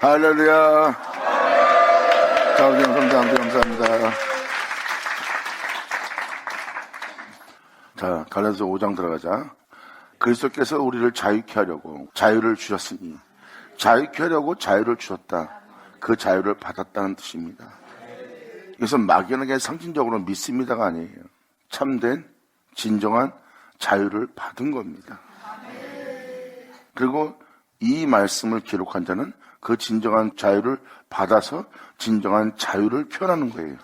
할렐루야. 감사합니다. 자, 갈라디아서 5장 들어가자. 그리스도께서 우리를 자유케 하려고 자유를 주셨으니, 자유케 하려고 자유를 주셨다. 그 자유를 받았다는 뜻입니다. 이것은 막연하게 상징적으로 믿습니다가 아니에요. 참된 진정한 자유를 받은 겁니다. 그리고 이 말씀을 기록한 자는 그 진정한 자유를 받아서 진정한 자유를 표현하는 거예요.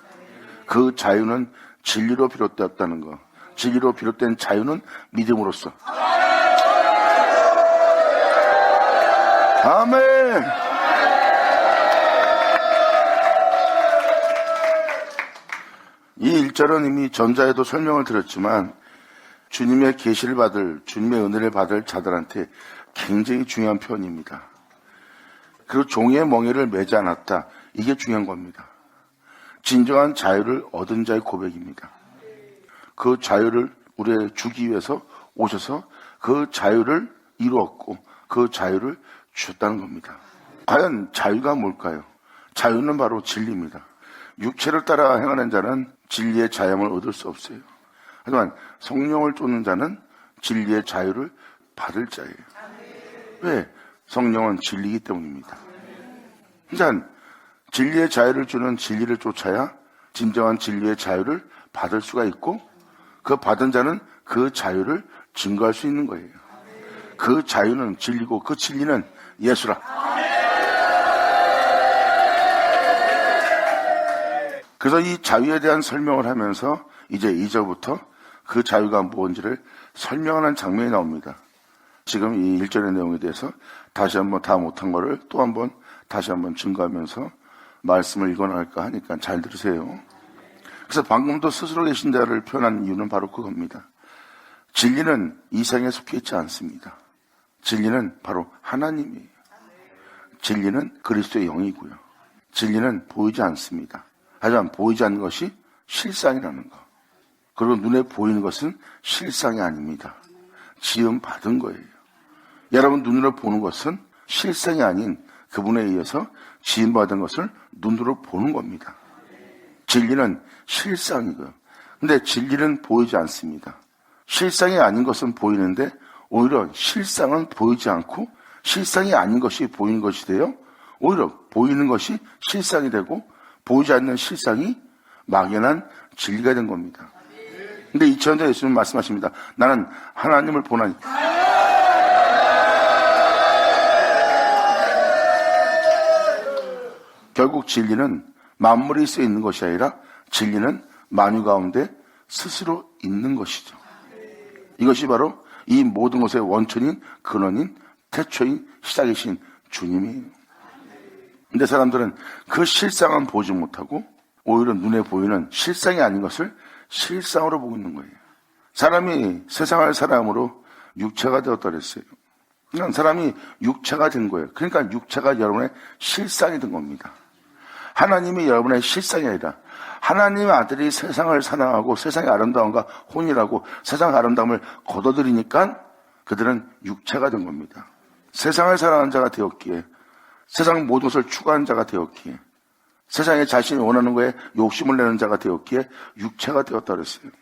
그 자유는 진리로 비롯되었다는 거. 진리로 비롯된 자유는 믿음으로써. 아멘. 이 1절은 이미 전자에도 설명을 드렸지만 주님의 계시를 받을, 주님의 은혜를 받을 자들한테 굉장히 중요한 표현입니다. 그리고 종의 멍에를 매지 않았다. 이게 중요한 겁니다. 진정한 자유를 얻은 자의 고백입니다. 그 자유를 우리에 주기 위해서 오셔서 그 자유를 이루었고 그 자유를 주셨다는 겁니다. 과연 자유가 뭘까요? 자유는 바로 진리입니다. 육체를 따라 행하는 자는 진리의 자유를 얻을 수 없어요. 하지만 성령을 쫓는 자는 진리의 자유를 받을 자예요. 왜? 성령은 진리이기 때문입니다. 그러니까 진리의 자유를 주는 진리를 쫓아야 진정한 진리의 자유를 받을 수가 있고 그 받은 자는 그 자유를 증거할 수 있는 거예요. 그 자유는 진리고 그 진리는 예수라. 그래서 이 자유에 대한 설명을 하면서 이제 2절부터 그 자유가 뭔지를 설명하는 장면이 나옵니다. 지금 이 1절의 내용에 대해서 다시 한번 다 못한 거를 또 한번 다시 한번 증거하면서 말씀을 읽어나갈까 하니까 잘 들으세요. 그래서 방금도 스스로 계신 자를 표현한 이유는 바로 그겁니다. 진리는 이 세상에 속해 있지 않습니다. 진리는 바로 하나님이에요. 진리는 그리스도의 영이고요. 진리는 보이지 않습니다. 하지만 보이지 않는 것이 실상이라는 거. 그리고 눈에 보이는 것은 실상이 아닙니다. 지음 받은 거예요. 여러분 눈으로 보는 것은 실상이 아닌 그분에 의해서 지음 받은 것을 눈으로 보는 겁니다. 진리는 실상이고요. 근데 진리는 보이지 않습니다. 실상이 아닌 것은 보이는데 오히려 실상은 보이지 않고 실상이 아닌 것이 보이는 것이 돼요. 오히려 보이는 것이 실상이 되고 보이지 않는 실상이 막연한 진리가 된 겁니다. 근데 2000년 전에 예수님 말씀하십니다. 나는 하나님을 보나니. 결국 진리는 만물이 있어 있는 것이 아니라 진리는 만유 가운데 스스로 있는 것이죠. 이것이 바로 이 모든 것의 원천인 근원인 태초인 시작이신 주님이에요. 근데 사람들은 그 실상은 보지 못하고 오히려 눈에 보이는 실상이 아닌 것을 실상으로 보고 있는 거예요. 사람이 세상을 살아함으로 육체가 되었다 그랬어요. 그러니까 사람이 육체가 된 거예요. 그러니까 육체가 여러분의 실상이 된 겁니다. 하나님이 여러분의 실상이 아니라 하나님의 아들이 세상을 사랑하고 세상의 아름다움과 혼이라고 세상의 아름다움을 거둬들이니까 그들은 육체가 된 겁니다. 세상을 사랑하는 자가 되었기에 세상 모든 것을 추구하는 자가 되었기에 세상에 자신이 원하는 거에 욕심을 내는 자가 되었기에 육체가 되었다 그랬어요.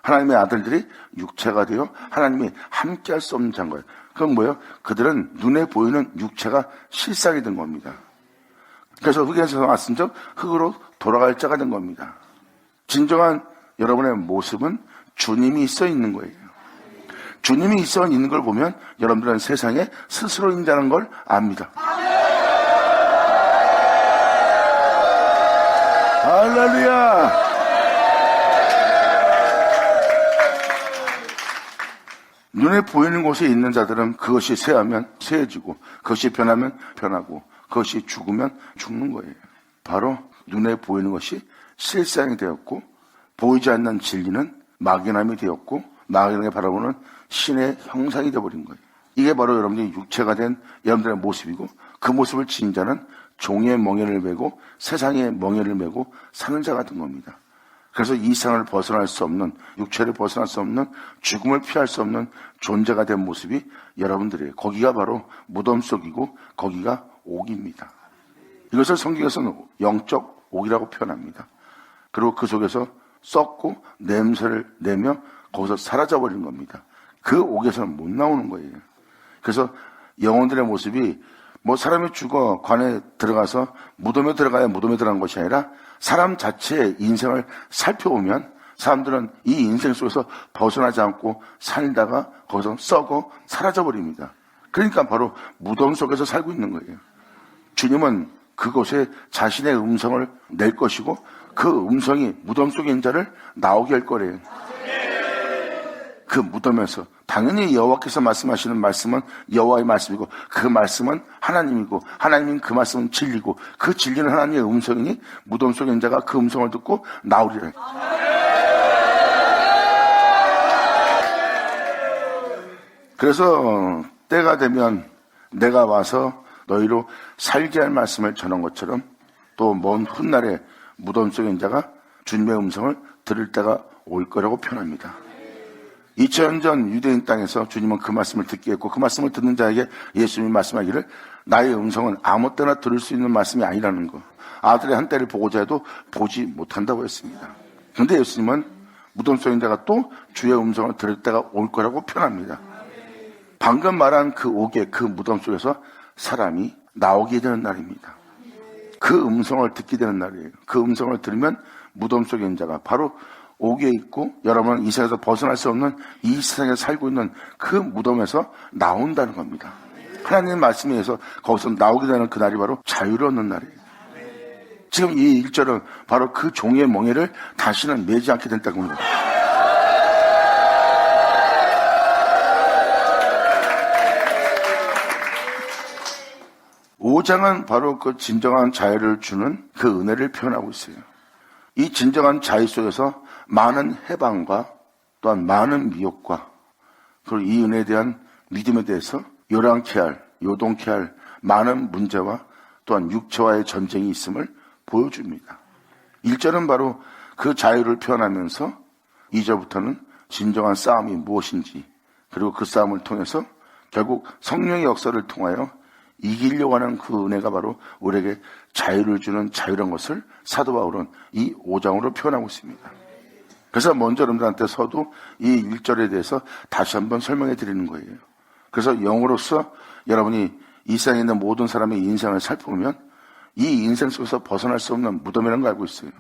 하나님의 아들들이 육체가 되어 하나님이 함께할 수 없는 자인 거예요. 그건 뭐예요? 그들은 눈에 보이는 육체가 실상이 된 겁니다. 그래서 흙에서 왔은 적 흙으로 돌아갈 자가 된 겁니다. 진정한 여러분의 모습은 주님이 있어 있는 거예요. 주님이 있어 있는 걸 보면 여러분들은 세상에 스스로 있다는 걸 압니다. 할렐루야! 눈에 보이는 곳에 있는 자들은 그것이 쇠하면 쇠해지고 그것이 변하면 변하고 그것이 죽으면 죽는 거예요. 바로 눈에 보이는 것이 실상이 되었고 보이지 않는 진리는 막연함이 되었고 막연하게 바라보는 신의 형상이 되어버린 거예요. 이게 바로 여러분들이 육체가 된 여러분들의 모습이고 그 모습을 지닌 자는 종의 멍에를 메고 세상의 멍에를 메고 사는 자 같은 겁니다. 그래서 이 세상을 벗어날 수 없는, 육체를 벗어날 수 없는, 죽음을 피할 수 없는 존재가 된 모습이 여러분들이에요. 거기가 바로 무덤 속이고 거기가 옥입니다. 이것을 성경에서는 영적 옥이라고 표현합니다. 그리고 그 속에서 썩고 냄새를 내며 거기서 사라져버리는 겁니다. 그 옥에서는 못 나오는 거예요. 그래서 영혼들의 모습이 뭐 사람이 죽어 관에 들어가서 무덤에 들어가야 무덤에 들어간 것이 아니라 사람 자체의 인생을 살펴보면 사람들은 이 인생 속에서 벗어나지 않고 살다가 거기서 썩어 사라져버립니다. 그러니까 바로 무덤 속에서 살고 있는 거예요. 주님은 그곳에 자신의 음성을 낼 것이고 그 음성이 무덤 속에 있는 자를 나오게 할 거래요. 그 무덤에서 당연히 여호와께서 말씀하시는 말씀은 여호와의 말씀이고 그 말씀은 하나님이고 하나님인 그 말씀은 진리고 그 진리는 하나님의 음성이니 무덤 속에 있는 자가 그 음성을 듣고 나오리라. 그래서 때가 되면 내가 와서 너희로 살게 할 말씀을 전한 것처럼 또 먼 훗날에 무덤 속에 있는 자가 주님의 음성을 들을 때가 올 거라고 표현합니다. 2000년 전 유대인 땅에서 주님은 그 말씀을 듣게 했고 그 말씀을 듣는 자에게 예수님이 말씀하기를 나의 음성은 아무 때나 들을 수 있는 말씀이 아니라는 거. 아들의 한때를 보고자 해도 보지 못한다고 했습니다. 그런데 예수님은 무덤 속에 있는 자가 또 주의 음성을 들을 때가 올 거라고 표현합니다. 방금 말한 그 옥의 그 무덤 속에서 사람이 나오게 되는 날입니다. 그 음성을 듣게 되는 날이에요. 그 음성을 들으면 무덤 속에 있는 자가 바로 옥에 있고 여러분은 이 세상에서 벗어날 수 없는 이 세상에 살고 있는 그 무덤에서 나온다는 겁니다. 하나님의 말씀에 의해서 거기서 나오게 되는 그날이 바로 자유를 얻는 날이에요. 지금 이 1절은 바로 그 종의 멍에를 다시는 매지 않게 된다고 합니다. 오 5장은 바로 그 진정한 자유를 주는 그 은혜를 표현하고 있어요. 이 진정한 자유 속에서 많은 해방과 또한 많은 미혹과 그리고 이 은혜에 대한 믿음에 대해서 요란케 할, 요동케 할 많은 문제와 또한 육체와의 전쟁이 있음을 보여줍니다. 1절은 바로 그 자유를 표현하면서 2절부터는 진정한 싸움이 무엇인지 그리고 그 싸움을 통해서 결국 성령의 역사를 통하여 이기려고 하는 그 은혜가 바로 우리에게 자유를 주는 자유란 것을 사도 바울은 이 5장으로 표현하고 있습니다. 그래서 먼저 여러분들한테 서도 이 1절에 대해서 다시 한번 설명해 드리는 거예요. 그래서 영으로서 여러분이 이 세상에 있는 모든 사람의 인생을 살펴보면 이 인생 속에서 벗어날 수 없는 무덤이라는 걸 알고 있어요.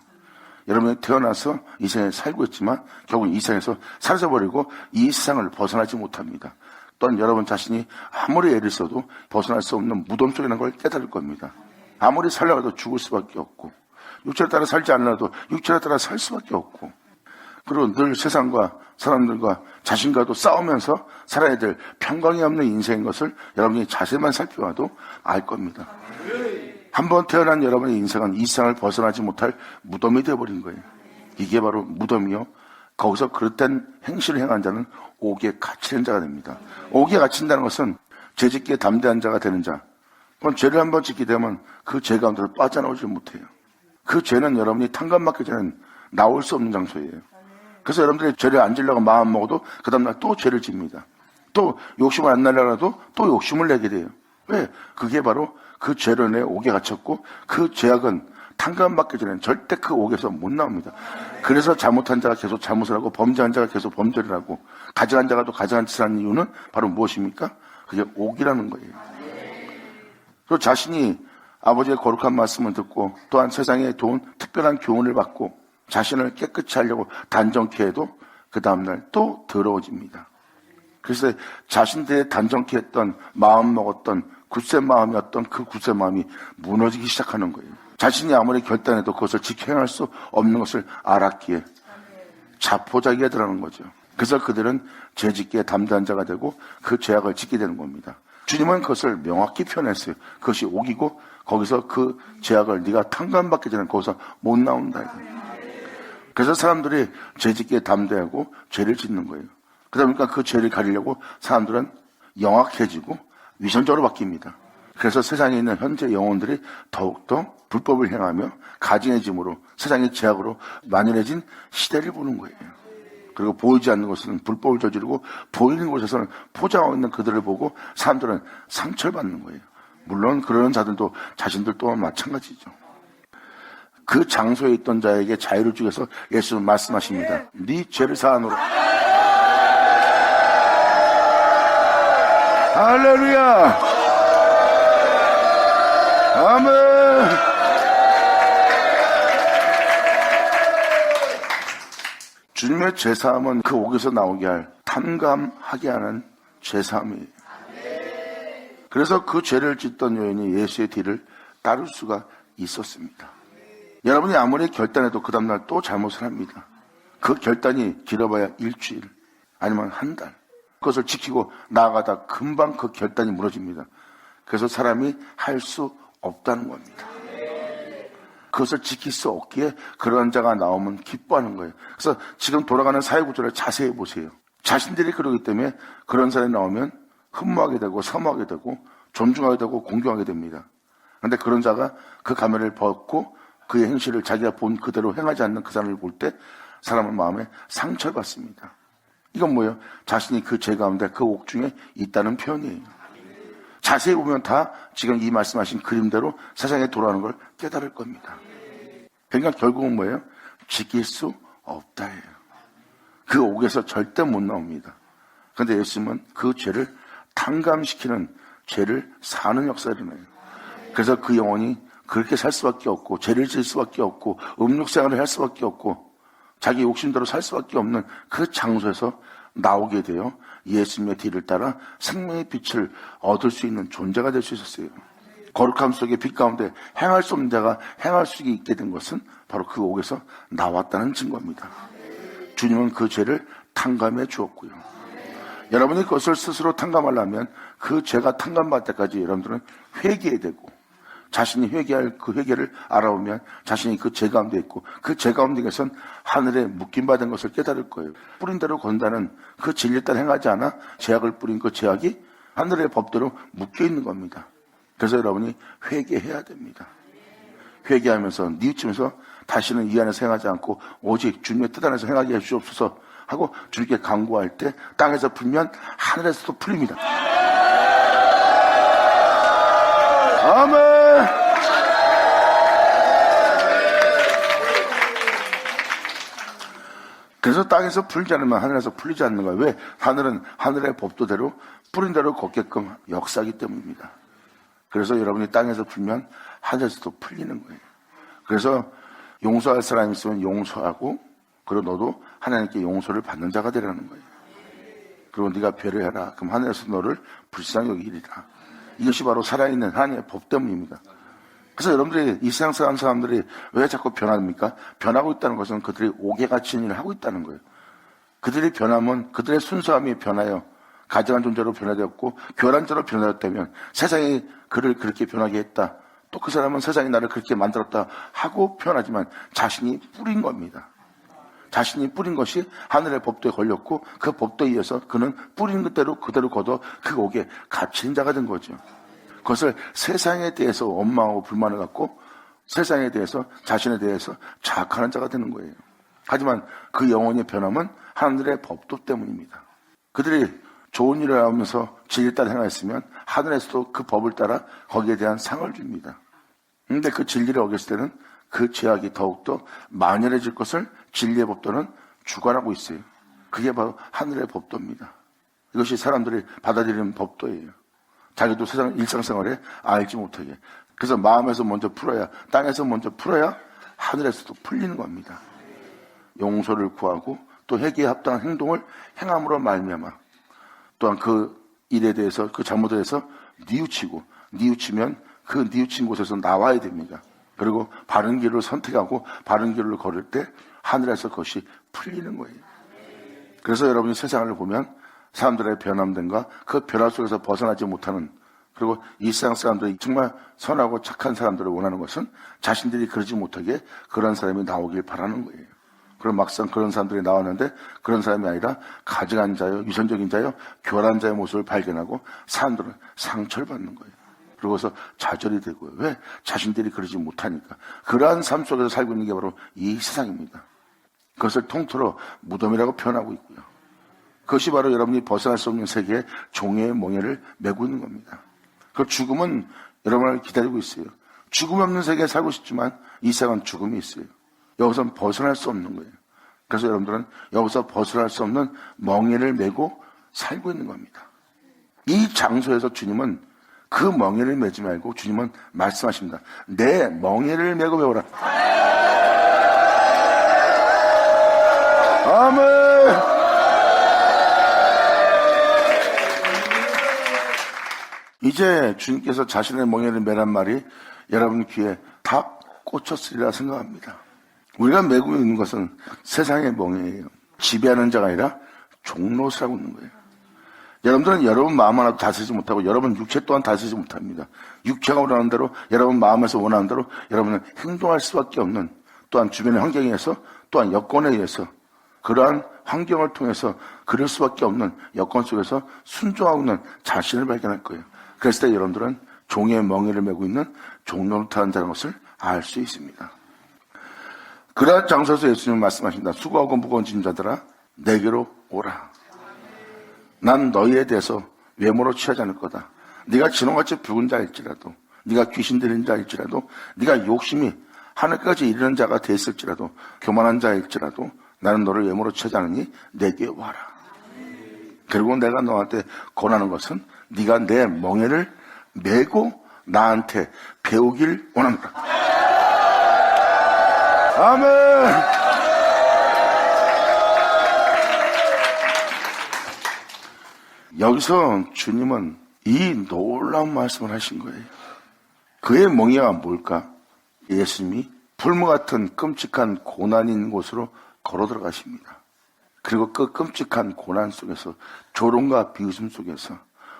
여러분이 태어나서 이 세상에 살고 있지만 결국 이 세상에서 사라져버리고 이 세상을 벗어나지 못합니다. 또한 여러분 자신이 아무리 애를 써도 벗어날 수 없는 무덤 속에 있는 걸 깨달을 겁니다. 아무리 살려고 해도 죽을 수밖에 없고 육체를 따라 살지 않아도 육체를 따라 살 수밖에 없고 그리고 늘 세상과 사람들과 자신과도 싸우면서 살아야 될 평강이 없는 인생인 것을 여러분이 자세만 살펴봐도 알 겁니다. 한번 태어난 여러분의 인생은 이 세상을 벗어나지 못할 무덤이 되어버린 거예요. 이게 바로 무덤이요. 거기서 그릇된 행실을 행한 자는 옥에 갇히는 자가 됩니다. 옥에 갇힌다는 것은 죄짓기에 담대한 자가 되는 자. 그건 죄를 한번 짓게 되면 그 죄 가운데로 빠져나오지 못해요. 그 죄는 여러분이 탕감받기 전에는 나올 수 없는 장소예요. 그래서 여러분들이 죄를 안 지려고 마음 먹어도 그 다음날 또 죄를 집니다. 또 욕심을 안 내려고 해도 또 욕심을 내게 돼요. 왜? 그게 바로 그 죄로 인해 옥에 갇혔고 그 죄악은 탕감받기 전에는 절대 그 옥에서 못 나옵니다. 그래서 잘못한 자가 계속 잘못을 하고 범죄한 자가 계속 범죄를 하고 가증한 자가 또 가증한 짓을 하는 이유는 바로 무엇입니까? 그게 옥이라는 거예요. 그리고 자신이 아버지의 거룩한 말씀을 듣고 또한 세상에 좋은 특별한 교훈을 받고 자신을 깨끗이 하려고 단정케 해도 그 다음날 또 더러워집니다. 그래서 자신들의 단정케 했던 마음 먹었던 굳센 마음이었던 그 굳센 마음이 무너지기 시작하는 거예요. 자신이 아무리 결단해도 그것을 지켜낼 수 없는 것을 알았기에 자포자기가 들어가는 거죠. 그래서 그들은 죄짓기에 담대한 자가 되고 그 죄악을 짓게 되는 겁니다. 주님은 그것을 명확히 표현했어요. 그것이 옥이고 거기서 그 죄악을 네가 탕감받기 전에 거기서 못 나온다. 그래서 사람들이 죄짓기에 담대하고 죄를 짓는 거예요. 그러다 보니까 그 죄를 가리려고 사람들은 영악해지고 위선적으로 바뀝니다. 그래서 세상에 있는 현재 영혼들이 더욱더 불법을 행하며 가증해짐으로 세상의 죄악으로 만연해진 시대를 보는 거예요. 그리고 보이지 않는 곳은 불법을 저지르고 보이는 곳에서는 포장하고 있는 그들을 보고 사람들은 상처를 받는 거예요. 물론 그러는 자들도 자신들 또한 마찬가지죠. 그 장소에 있던 자에게 자유를 주기 위해서 예수는 말씀하십니다. 네 죄를 사하노라. 할렐루야. 아멘. 주님의 죄사함은 그 옥에서 나오게 할 탐감하게 하는 죄사함이에요. 그래서 그 죄를 짓던 여인이 예수의 뒤를 따를 수가 있었습니다. 여러분이 아무리 결단해도 그 다음날 또 잘못을 합니다. 그 결단이 길어봐야 일주일 아니면 한 달. 그것을 지키고 나아가다 금방 그 결단이 무너집니다. 그래서 사람이 할 수 없다는 겁니다. 그것을 지킬 수 없기에 그런 자가 나오면 기뻐하는 거예요. 그래서 지금 돌아가는 사회구조를 자세히 보세요. 자신들이 그러기 때문에 그런 사람이 나오면 흠모하게 되고 사모하게 되고 존중하게 되고 공경하게 됩니다. 그런데 그런 자가 그 가면을 벗고 그의 행실을 자기가 본 그대로 행하지 않는 그 사람을 볼 때 사람은 마음에 상처를 받습니다. 이건 뭐예요? 자신이 그 죄 가운데 그 옥중에 있다는 표현이에요. 자세히 보면 다 지금 이 말씀하신 그림대로 세상에 돌아가는 걸 깨달을 겁니다. 그러니까 결국은 뭐예요? 지킬 수 없다예요. 그 옥에서 절대 못 나옵니다. 그런데 예수님은 그 죄를 탕감시키는 죄를 사는 역사를 해요. 그래서 그 영혼이 그렇게 살 수밖에 없고 죄를 질 수밖에 없고 음욕생활을 할 수밖에 없고 자기 욕심대로 살 수밖에 없는 그 장소에서 나오게 되어 예수님의 뒤를 따라 생명의 빛을 얻을 수 있는 존재가 될 수 있었어요. 거룩함 속의 빛 가운데 행할 수 없는 자가 행할 수 있게 된 것은 바로 그 옥에서 나왔다는 증거입니다. 주님은 그 죄를 탕감해 주었고요. 여러분이 그것을 스스로 탕감하려면 그 죄가 탕감받을 때까지 여러분들은 회개해야 되고 자신이 회개할 그 회개를 알아보면 자신이 그 죄 가운데 있고 그 죄 가운데에선 하늘에 묶임받은 것을 깨달을 거예요. 뿌린 대로 건다는 그 진리에 따라 행하지 않아 죄악을 뿌린 그 죄악이 하늘의 법대로 묶여있는 겁니다. 그래서 여러분이 회개해야 됩니다. 회개하면서 뉘우치면서 다시는 이 안에서 행하지 않고 오직 주님의 뜻 안에서 행하게 해주옵소서 하고 주님께 간구할 때 땅에서 풀면 하늘에서도 풀립니다. 아멘. 그래서 땅에서 풀지 않으면 하늘에서 풀리지 않는 거예요. 왜? 하늘은 하늘의 법도대로 뿌린 대로 걷게끔 역사하기 때문입니다. 그래서 여러분이 땅에서 풀면 하늘에서도 풀리는 거예요. 그래서 용서할 사람이 있으면 용서하고 그리고 너도 하나님께 용서를 받는 자가 되라는 거예요. 그리고 네가 배려해라. 그럼 하늘에서 너를 불쌍히 여기리라. 이것이 바로 살아있는 하나님의 법 때문입니다. 그래서 여러분들이 이 세상 사람들이 왜 자꾸 변합니까? 변하고 있다는 것은 그들이 옥에 갇힌 일을 하고 있다는 거예요. 그들이 변하면 그들의 순수함이 변하여 가증한 존재로 변화되었고 교란자로 변화되었다면 세상이 그를 그렇게 변하게 했다. 또 그 사람은 세상이 나를 그렇게 만들었다 하고 표현하지만 자신이 뿌린 겁니다. 자신이 뿌린 것이 하늘의 법도에 걸렸고 그 법도에 의해서 그는 뿌린 그대로 그대로 걷어 그 옥에 갇힌 자가 된 거죠. 그것을 세상에 대해서 원망하고 불만을 갖고 세상에 대해서 자신에 대해서 자학하는 자가 되는 거예요. 하지만 그 영혼의 변함은 하늘의 법도 때문입니다. 그들이 좋은 일을 하면서 진리에 따라 행하였으면 하늘에서도 그 법을 따라 거기에 대한 상을 줍니다. 그런데 그 진리를 어겼을 때는 그 죄악이 더욱더 만연해질 것을 진리의 법도는 주관하고 있어요. 그게 바로 하늘의 법도입니다. 이것이 사람들이 받아들이는 법도예요. 자기도 세상 일상생활에 알지 못하게. 그래서 마음에서 먼저 풀어야, 땅에서 먼저 풀어야 하늘에서도 풀리는 겁니다. 용서를 구하고 또 회개에 합당한 행동을 행함으로 말미암아 또한 그 일에 대해서 그 잘못에 대해서 뉘우치면 그 뉘우친 곳에서 나와야 됩니다. 그리고 바른 길을 선택하고 바른 길을 걸을 때 하늘에서 그것이 풀리는 거예요. 그래서 여러분이 세상을 보면 사람들의 변함됨과 그 변화 속에서 벗어나지 못하는 그리고 이 세상 사람들이 정말 선하고 착한 사람들을 원하는 것은 자신들이 그러지 못하게 그런 사람이 나오길 바라는 거예요. 그럼 막상 그런 사람들이 나왔는데 그런 사람이 아니라 가증한 자요, 유선적인 자요, 교란 자의 모습을 발견하고 사람들은 상처를 받는 거예요. 그러고서 좌절이 되고요. 왜? 자신들이 그러지 못하니까. 그러한 삶 속에서 살고 있는 게 바로 이 세상입니다. 그것을 통틀어 무덤이라고 표현하고 있고요. 그것이 바로 여러분이 벗어날 수 없는 세계의 종의 몽해를 메고 있는 겁니다. 그 죽음은 여러분을 기다리고 있어요. 죽음 없는 세계에 살고 싶지만 이 세상은 죽음이 있어요. 여기서 벗어날 수 없는 거예요. 그래서 여러분들은 여기서 벗어날 수 없는 멍에를 메고 살고 있는 겁니다. 이 장소에서 주님은 그 멍에를 메지 말고 주님은 말씀하십니다. 내 멍에를 메고 배우라. 아멘. 이제 주님께서 자신의 멍에를 메란 말이 여러분 귀에 다 꽂혔으리라 생각합니다. 우리가 메고 있는 것은 세상의 멍에예요. 지배하는 자가 아니라 종로서라고 있는 거예요. 여러분들은 여러분 마음 하나도 다스리지 못하고 여러분 육체 또한 다스리지 못합니다. 육체가 원하는 대로 여러분 마음에서 원하는 대로 여러분은 행동할 수밖에 없는, 또한 주변의 환경에 의해서, 또한 여건에 의해서, 그러한 환경을 통해서 그럴 수밖에 없는 여건 속에서 순종하고 있는 자신을 발견할 거예요. 그랬을 때 여러분들은 종의 멍에를 메고 있는 종노릇하는 자라는 것을 알 수 있습니다. 그러한 장소에서 예수님은 말씀하십니다. 수고하고 무거운 짐 자들아 내게로 오라. 난 너희에 대해서 외모로 취하지 않을 거다. 네가 진홍같이 붉은 자일지라도, 네가 귀신 들린 자일지라도, 네가 욕심이 하늘까지 이르는 자가 됐을지라도, 교만한 자일지라도 나는 너를 외모로 취하지 않으니 내게 와라. 그리고 내가 너한테 권하는 것은 네가 내 멍에를 메고 나한테 배우길 원합니다. 아멘. 여기서 주님은 이 놀라운 말씀을 하신 거예요. 그의 멍에가 뭘까? 예수님이 풀무 같은 끔찍한 고난이 있는 곳으로 걸어 들어가십니다. 그리고 그 끔찍한 고난 속에서, 조롱과 비웃음 속에서,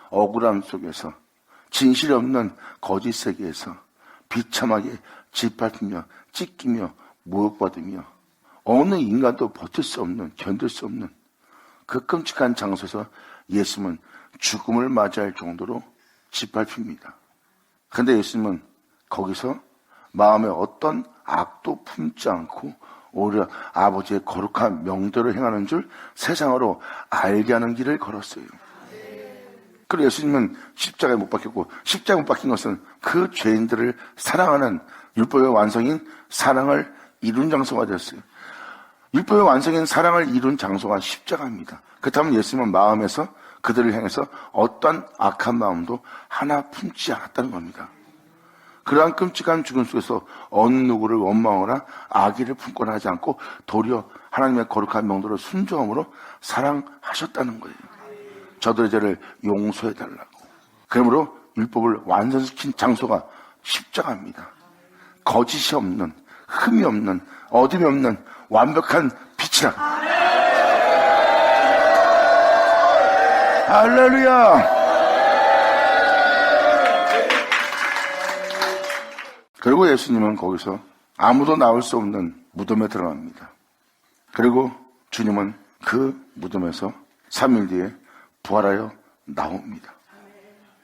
억울함 속에서, 진실이 없는 거짓 세계에서 비참하게 짓밟히며 찢기며 모욕받으며 어느 인간도 버틸 수 없는, 견딜 수 없는 그 끔찍한 장소에서 예수님은 죽음을 맞이할 정도로 짓밟힙니다. 그런데 예수님은 거기서 마음에 어떤 악도 품지 않고 오히려 아버지의 거룩한 명대로 행하는 줄 세상으로 알게 하는 길을 걸었어요. 그리고 예수님은 십자가에 못 박혔고, 십자가에 못 박힌 것은 그 죄인들을 사랑하는 율법의 완성인 사랑을 이룬 장소가 되었어요. 율법의 완성인 사랑을 이룬 장소가 십자가입니다. 그렇다면 예수님은 마음에서 그들을 향해서 어떤 악한 마음도 하나 품지 않았다는 겁니다. 그러한 끔찍한 죽음 속에서 어느 누구를 원망하거나 악의를 품거나 하지 않고 도리어 하나님의 거룩한 명도를 순종함으로 사랑하셨다는 거예요. 저들의 죄를 용서해달라고. 그러므로 율법을 완성시킨 장소가 십자가입니다. 거짓이 없는, 흠이 없는, 어둠이 없는 완벽한 빛이라. 할렐루야. 그리고 예수님은 거기서 아무도 나올 수 없는 무덤에 들어갑니다. 그리고 주님은 그 무덤에서 3일 뒤에 부활하여 나옵니다.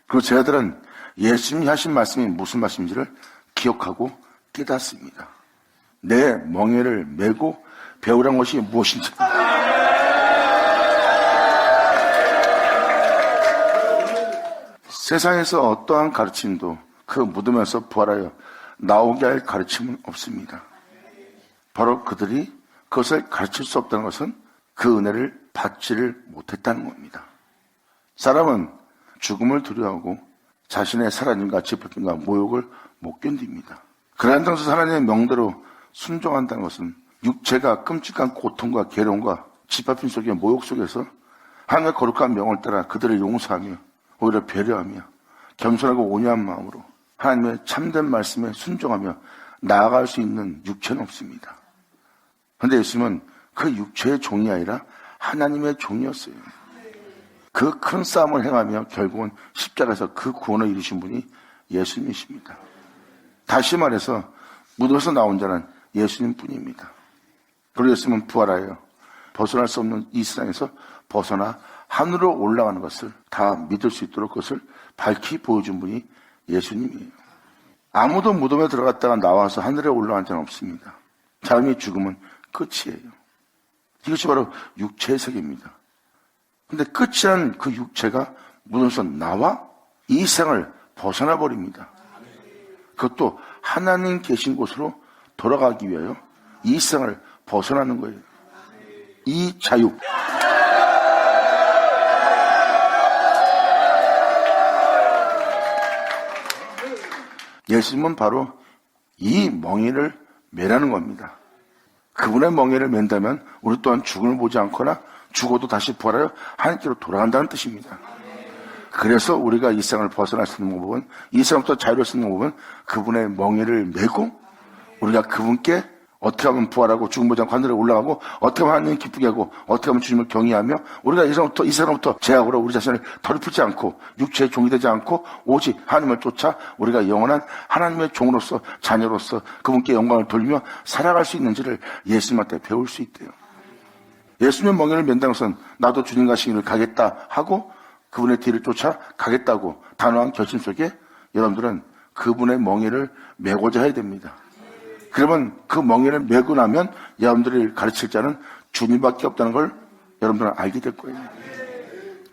그리고 제자들은 예수님이 하신 말씀이 무슨 말씀인지를 기억하고 깨닫습니다. 내 멍에를 메고 배우란 것이 무엇인지. 세상에서 어떠한 가르침도 그 무덤에서 부활하여 나오게 할 가르침은 없습니다. 바로 그들이 그것을 가르칠 수 없다는 것은 그 은혜를 받지를 못했다는 겁니다. 사람은 죽음을 두려워하고 자신의 살아님과 짓밟힘과 모욕을 못 견딥니다. 그러한 당시 하나님의 명대로 순종한다는 것은 육체가 끔찍한 고통과 괴로움과 짓밟힘 속의 모욕 속에서 하나님의 거룩한 명을 따라 그들을 용서하며 오히려 배려하며 겸손하고 온유한 마음으로 하나님의 참된 말씀에 순종하며 나아갈 수 있는 육체는 없습니다. 그런데 예수님은 그 육체의 종이 아니라 하나님의 종이었어요. 그 큰 싸움을 행하며 결국은 십자가에서 그 구원을 이루신 분이 예수님이십니다. 다시 말해서 무덤에서 나온 자는 예수님 뿐입니다. 그리고 예수님은 부활하여 벗어날 수 없는 이 세상에서 벗어나 하늘로 올라가는 것을 다 믿을 수 있도록 그것을 밝히 보여준 분이 예수님이에요. 아무도 무덤에 들어갔다가 나와서 하늘에 올라간 자는 없습니다. 사람이 죽으면 끝이에요. 이것이 바로 육체의 세계입니다. 근데 끝이란 그 육체가 무덤에서 나와 이 세상을 벗어나 버립니다. 그것도 하나님 계신 곳으로 돌아가기 위하여 이 세상을 벗어나는 거예요. 이 자유. 예수님은 바로 이 멍에를 매라는 겁니다. 그분의 멍에를 맨다면 우리 또한 죽음을 보지 않거나 죽어도 다시 부활하여 하나님께로 돌아간다는 뜻입니다. 그래서 우리가 이 세상을 벗어날 수 있는 방법은, 이 세상부터 자유로울 수 있는 방법은 그분의 멍에를 메고 우리가 그분께 어떻게 하면 부활하고 죽음 보지 않고 하늘에 올라가고 어떻게 하면 하나님 기쁘게 하고 어떻게 하면 주님을 경외하며 우리가 이 세상부터 제약으로 우리 자신을 더럽히지 않고 육체의 종이 되지 않고 오직 하나님을 쫓아 우리가 영원한 하나님의 종으로서 자녀로서 그분께 영광을 돌리며 살아갈 수 있는지를 예수님한테 배울 수 있대요. 예수님의 멍에를 맨다는 것은 나도 주님과 시기를 가겠다 하고 그분의 뒤를 쫓아 가겠다고 단호한 결심 속에 여러분들은 그분의 멍에를 메고자 해야 됩니다. 그러면 그 멍에를 메고 나면 여러분들이 가르칠 자는 주님밖에 없다는 걸 여러분들은 알게 될 거예요.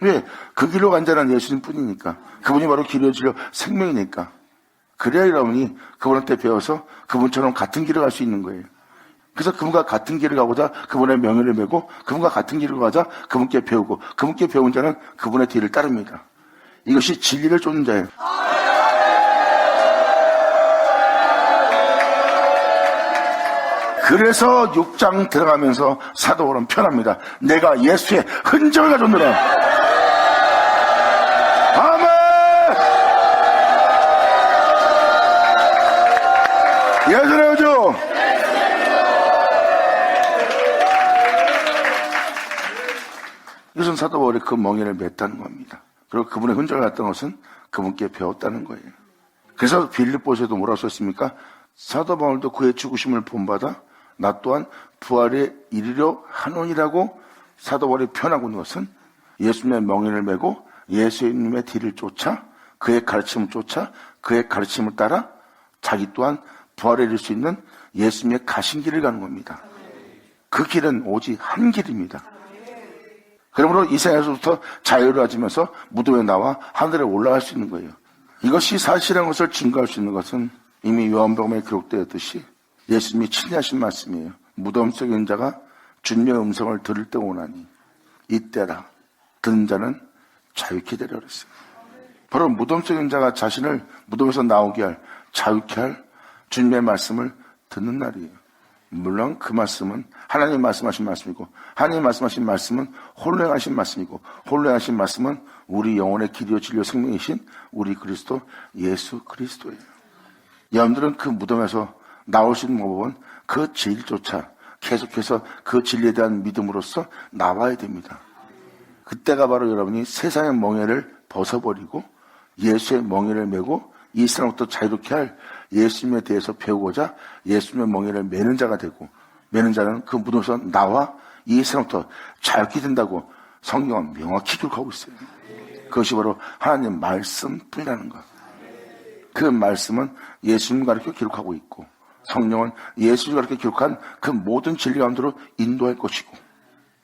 왜? 그 길로 간 자는 예수님 뿐이니까. 그분이 바로 길이요 진리요 생명이니까. 그래야 여러분이 그분한테 배워서 그분처럼 같은 길을 갈 수 있는 거예요. 그래서 그분과 같은 길을 가고자 그분의 명예를 메고 그분과 같은 길을 가자 그분께 배우고 그분께 배운 자는 그분의 뒤를 따릅니다. 이것이 진리를 쫓는 자예요. 그래서 6장 들어가면서 사도 바울은 편합니다. 내가 예수의 흔적을 가졌노라. 아멘! 예수의 우주! 이것은 사도 바울이 그 멍에를 맸다는 겁니다. 그리고 그분의 흔적을 갔던 것은 그분께 배웠다는 거예요. 그래서 빌립보서에도 뭐라고 썼습니까? 사도 바울도 그의 죽으심을 본받아 나 또한 부활에 이르려 하노니라고 사도 바울이 표현하고 있는 것은 예수님의 멍에를 메고 예수님의 뒤를 쫓아 그의 가르침을 쫓아 그의 가르침을 따라 자기 또한 부활에 이를 수 있는 예수님의 가신 길을 가는 겁니다. 그 길은 오직 한 길입니다. 그러므로 이 세상에서부터 자유를 가지면서 무덤에 나와 하늘에 올라갈 수 있는 거예요. 이것이 사실이라는 것을 증거할 수 있는 것은 이미 요한복음에 기록되었듯이 예수님이 친히 하신 말씀이에요. 무덤 속에 있는 자가 주님의 음성을 들을 때 오나니 이때라 듣는 자는 자유케 되리라 그랬어요. 바로 무덤 속에 있는 자가 자신을 무덤에서 나오게 할, 자유케 할 주님의 말씀을 듣는 날이에요. 물론 그 말씀은 하나님 말씀하신 말씀이고 하나님 말씀하신 말씀은 홀로 행하신 말씀이고 홀로 행하신 말씀은 우리 영혼의 길이요 진리요 생명이신 우리 그리스도 예수 그리스도예요. 여러분들은 그 무덤에서 나올 수 있는 방법은 그 진리조차 계속해서 그 진리에 대한 믿음으로써 나와야 됩니다. 그때가 바로 여러분이 세상의 멍에를 벗어버리고 예수의 멍에를 메고 이 세상부터 자유롭게 할 예수님에 대해서 배우고자 예수님의 멍에를 메는 자가 되고 메는 자는 그 무덤에서 나와 이 세상부터 자유롭게 된다고 성경은 명확히 기록하고 있어요. 그것이 바로 하나님 말씀뿐이라는 것. 그 말씀은 예수님 가르쳐 기록하고 있고 성령은 예수를 가르쳐 기록한 그 모든 진리 가운데로 인도할 것이고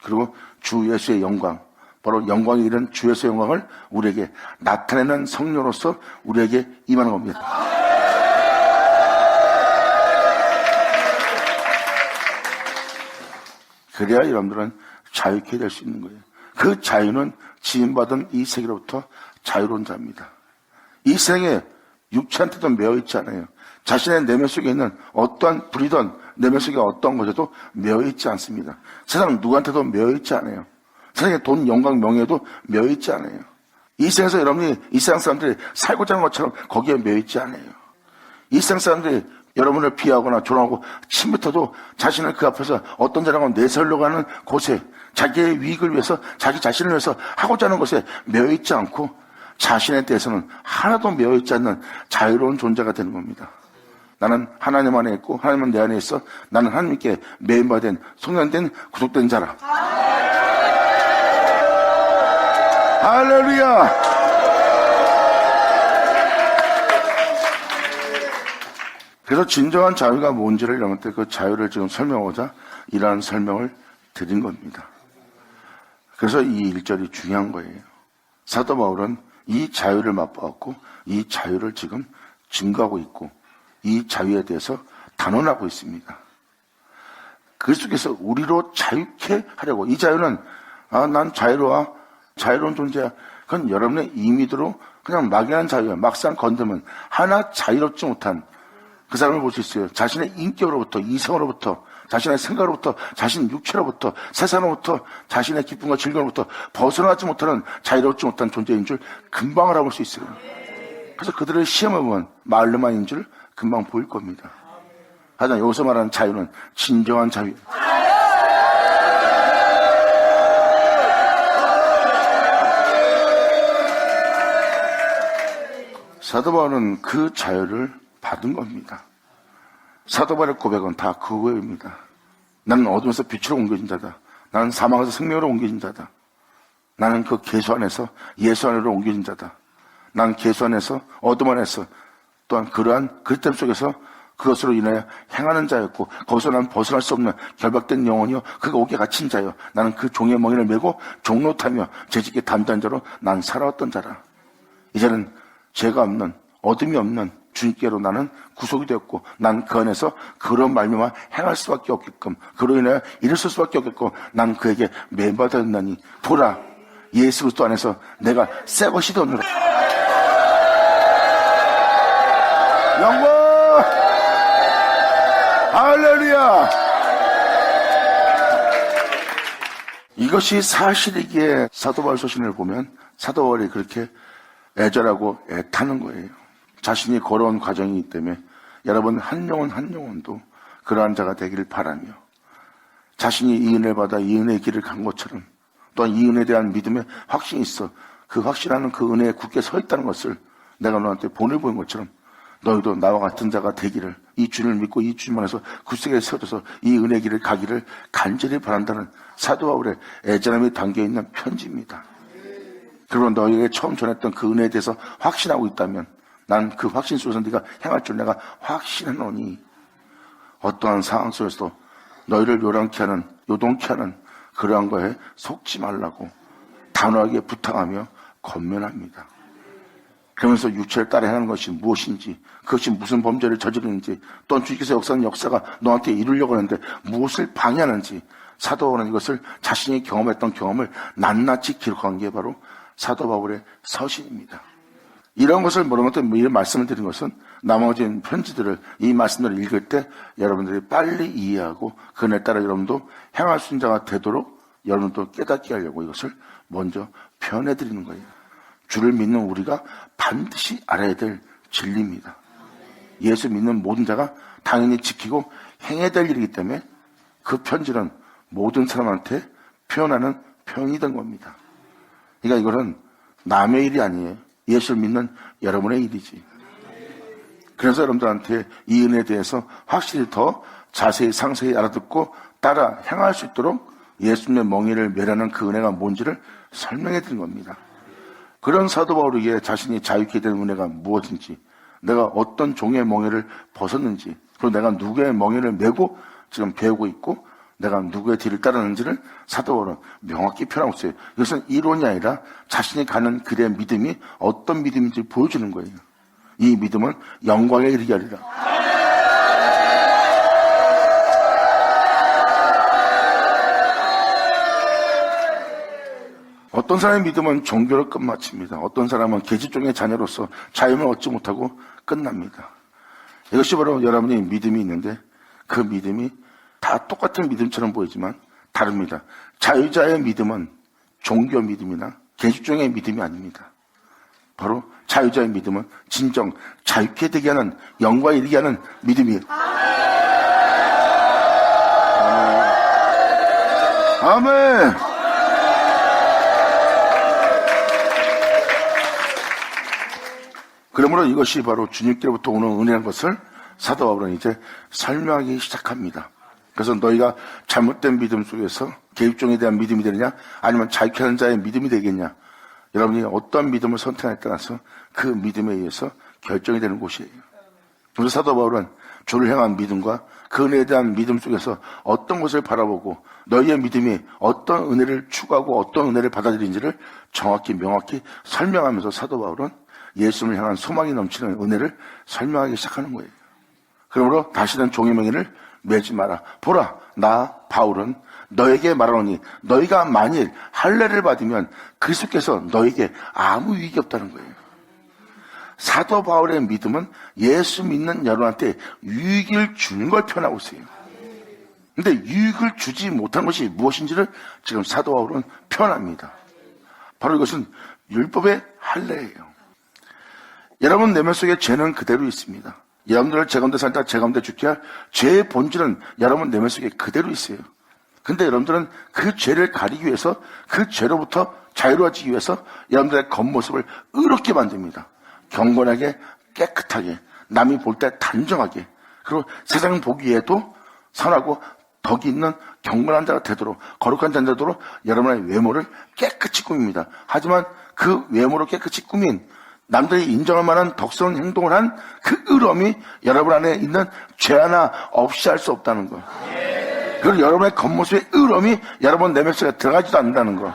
그리고 주 예수의 영광 바로 영광이 이른 주 예수의 영광을 우리에게 나타내는 성령으로서 우리에게 임하는 겁니다. 그래야 여러분들은 자유케 될 수 있는 거예요. 그 자유는 지음받은 이 세계로부터 자유로운 자입니다. 이 세상에 육체한테도 매어있지 않아요. 자신의 내면 속에 있는 어떠한 불이든 내면 속에 어떠한 것에도 매어있지 않습니다. 세상 누구한테도 매어있지 않아요. 세상의 돈, 영광, 명예도 매어있지 않아요. 이 세상에서 여러분이 이 세상 사람들이 살고자 하는 것처럼 거기에 매어있지 않아요. 이 세상 사람들이 여러분을 피하거나 조롱하고 침뱉어도 자신을 그 앞에서 어떤 자라고 내세우려고 하는 곳에 자기의 이익을 위해서 자기 자신을 위해서 하고자 하는 것에 매어있지 않고 자신에 대해서는 하나도 매어있지 않는 자유로운 존재가 되는 겁니다. 나는 하나님 안에 있고 하나님은 내 안에 있어 나는 하나님께 매임받은 속량된 구속된 자라. 할렐루야. 그래서 진정한 자유가 뭔지를 여러분한테 그 자유를 지금 설명하고자 이러한 설명을 드린 겁니다. 그래서 이 1절이 중요한 거예요. 사도 바울은 이 자유를 맛보았고 이 자유를 지금 증거하고 있고 이 자유에 대해서 단언하고 있습니다. 그 속에서 우리로 자유케 하려고. 이 자유는 난 자유로운 존재야. 그건 여러분의 임의대로 그냥 막연한 자유야. 막상 건드면 하나 자유롭지 못한 그 사람을 볼 수 있어요. 자신의 인격으로부터, 이성으로부터, 자신의 생각으로부터, 자신의 육체로부터, 세상으로부터, 자신의 기쁨과 즐거움으로부터 벗어나지 못하는, 자유롭지 못한 존재인 줄 금방 알아볼 수 있어요. 그래서 그들을 시험해보면 말로만인 줄 금방 보일 겁니다. 하지만 여기서 말하는 자유는 진정한 자유. 사도 바울은 그 자유를 받은 겁니다. 사도 바울의 고백은 다 그거입니다. 나는 어둠에서 빛으로 옮겨진 자다. 나는 사망에서 생명으로 옮겨진 자다. 나는 그 계수 안에서 예수 안으로 옮겨진 자다. 나는 계수 안에서 어둠 안에서 또한 그러한 그릇됨 속에서 그것으로 인하여 행하는 자였고 거기서 나는 벗어날 수 없는 결박된 영혼이요 그가 옥에 갇힌 자요 나는 그 종의 멍에를 메고 종노타며 죄짓게 담대한 자로 난 살아왔던 자라. 이제는 죄가 없는 어둠이 없는 주님께로 나는 구속이 되었고 난 그 안에서 그런 말미암아 행할 수밖에 없게끔 그로 인하여 일을 쓸 수밖에 없겠고 난 그에게 매받았나니 보라 예수 그리스도 안에서 내가 새 것이 되었노라. 영광 할렐루야. 이것이 사실이기에 사도 바울 서신을 보면 사도 바울이 그렇게 애절하고 애타는 거예요. 자신이 걸어온 과정이기 때문에 여러분 한 영혼도 그러한 자가 되기를 바라며 자신이 이 은혜를 받아 이 은혜의 길을 간 것처럼 또한 이 은혜에 대한 믿음의 확신이 있어 그 확신하는 그 은혜에 굳게 서 있다는 것을 내가 너한테 보내보인 것처럼 너희도 나와 같은 자가 되기를 이 주를 믿고 이 주만 해서 굳세게 세워져서 이 은혜의 길을 가기를 간절히 바란다는 사도 바울의 애절함이 담겨있는 편지입니다. 그리고 너희에게 처음 전했던 그 은혜에 대해서 확신하고 있다면 난 그 확신 속에서 네가 행할 줄 내가 확신하노니 어떠한 상황 속에서도 너희를 요동케 하는 그러한 거에 속지 말라고 단호하게 부탁하며 권면합니다. 그러면서 육체를 따라 행하는 것이 무엇인지 그것이 무슨 범죄를 저지르는지 또한 주님께서 역사하는 역사가 너한테 이루려고 하는데 무엇을 방해하는지 사도 바울은 이것을 자신이 경험했던 경험을 낱낱이 기록한 게 바로 사도 바울의 서신입니다. 이런 것을 모르면서 이런 말씀을 드린 것은 나머지 편지들을 이 말씀들을 읽을 때 여러분들이 빨리 이해하고 그에 따라 여러분도 행할 수 있는 자가 되도록 여러분도 깨닫게 하려고 이것을 먼저 표현해드리는 거예요. 주를 믿는 우리가 반드시 알아야 될 진리입니다. 예수 믿는 모든 자가 당연히 지키고 행해야 될 일이기 때문에 그 편지는 모든 사람한테 표현하는 표현이 된 겁니다. 그러니까 이거는 남의 일이 아니에요. 예수를 믿는 여러분의 일이지. 그래서 여러분들한테 이 은혜에 대해서 확실히 더 자세히 상세히 알아듣고 따라 행할 수 있도록 예수님의 멍에를 매라는 그 은혜가 뭔지를 설명해 드린 겁니다. 그런 사도 바울에게 자신이 자유케 된 은혜가 무엇인지, 내가 어떤 종의 멍에를 벗었는지, 그리고 내가 누구의 멍에를 메고 지금 배우고 있고 내가 누구의 뒤를 따르는지를 사도 바울은 명확히 표현하고 있어요. 이것은 이론이 아니라 자신이 가는 길의 믿음이 어떤 믿음인지 보여주는 거예요. 이 믿음은 영광에 이르게 하리라. 어떤 사람의 믿음은 종교로 끝마칩니다. 어떤 사람은 계집종의 자녀로서 자유를 얻지 못하고 끝납니다. 이것이 바로 여러분의 믿음이 있는데 그 믿음이 다 똑같은 믿음처럼 보이지만 다릅니다. 자유자의 믿음은 종교 믿음이나 계집종의 믿음이 아닙니다. 바로 자유자의 믿음은 진정 자유케 되게 하는 영광에 이르게 하는 믿음이에요. 아멘. 그러므로 이것이 바로 주님께로부터 오는 은혜라는 것을 사도 바울은 이제 설명하기 시작합니다. 그래서 너희가 잘못된 믿음 속에서 계집종에 대한 믿음이 되느냐 아니면 자유케 하는 자의 믿음이 되겠냐, 여러분이 어떤 믿음을 선택하냐에 따라서 그 믿음에 의해서 결정이 되는 곳이에요. 그래서 사도 바울은 주를 향한 믿음과 그 은혜에 대한 믿음 속에서 어떤 것을 바라보고 너희의 믿음이 어떤 은혜를 추구하고 어떤 은혜를 받아들이는지를 정확히 명확히 설명하면서 사도 바울은 예수님을 향한 소망이 넘치는 은혜를 설명하기 시작하는 거예요. 그러므로 다시는 종의 맹인을 매지 마라. 보라, 나 바울은 너에게 말하노니 너희가 만일 할례를 받으면 그리스도께서 너에게 아무 유익이 없다는 거예요. 사도 바울의 믿음은 예수 믿는 여러분한테 유익을 주는 걸 표현하고 있어요. 근데 유익을 주지 못한 것이 무엇인지를 지금 사도 바울은 표현합니다. 바로 이것은 율법의 할례예요. 여러분 내면 속에 죄는 그대로 있습니다. 여러분들 제 가운데 살다 제 가운데 죽게 할 죄의 본질은 여러분 내면 속에 그대로 있어요. 근데 여러분들은 그 죄를 가리기 위해서, 그 죄로부터 자유로워지기 위해서 여러분들의 겉모습을 의롭게 만듭니다. 경건하게, 깨끗하게, 남이 볼 때 단정하게, 그리고 세상 보기에도 선하고 덕이 있는 경건한 자가 되도록, 거룩한 자가 되도록 여러분의 외모를 깨끗이 꾸밉니다. 하지만 그 외모를 깨끗이 꾸민, 남들이 인정할 만한 덕스러운 행동을 한 그 의로움이 여러분 안에 있는 죄 하나 없이 할 수 없다는 거예요. 그리고 여러분의 겉모습의 의로움이 여러분 내면 속에 들어가지도 않는다는 거.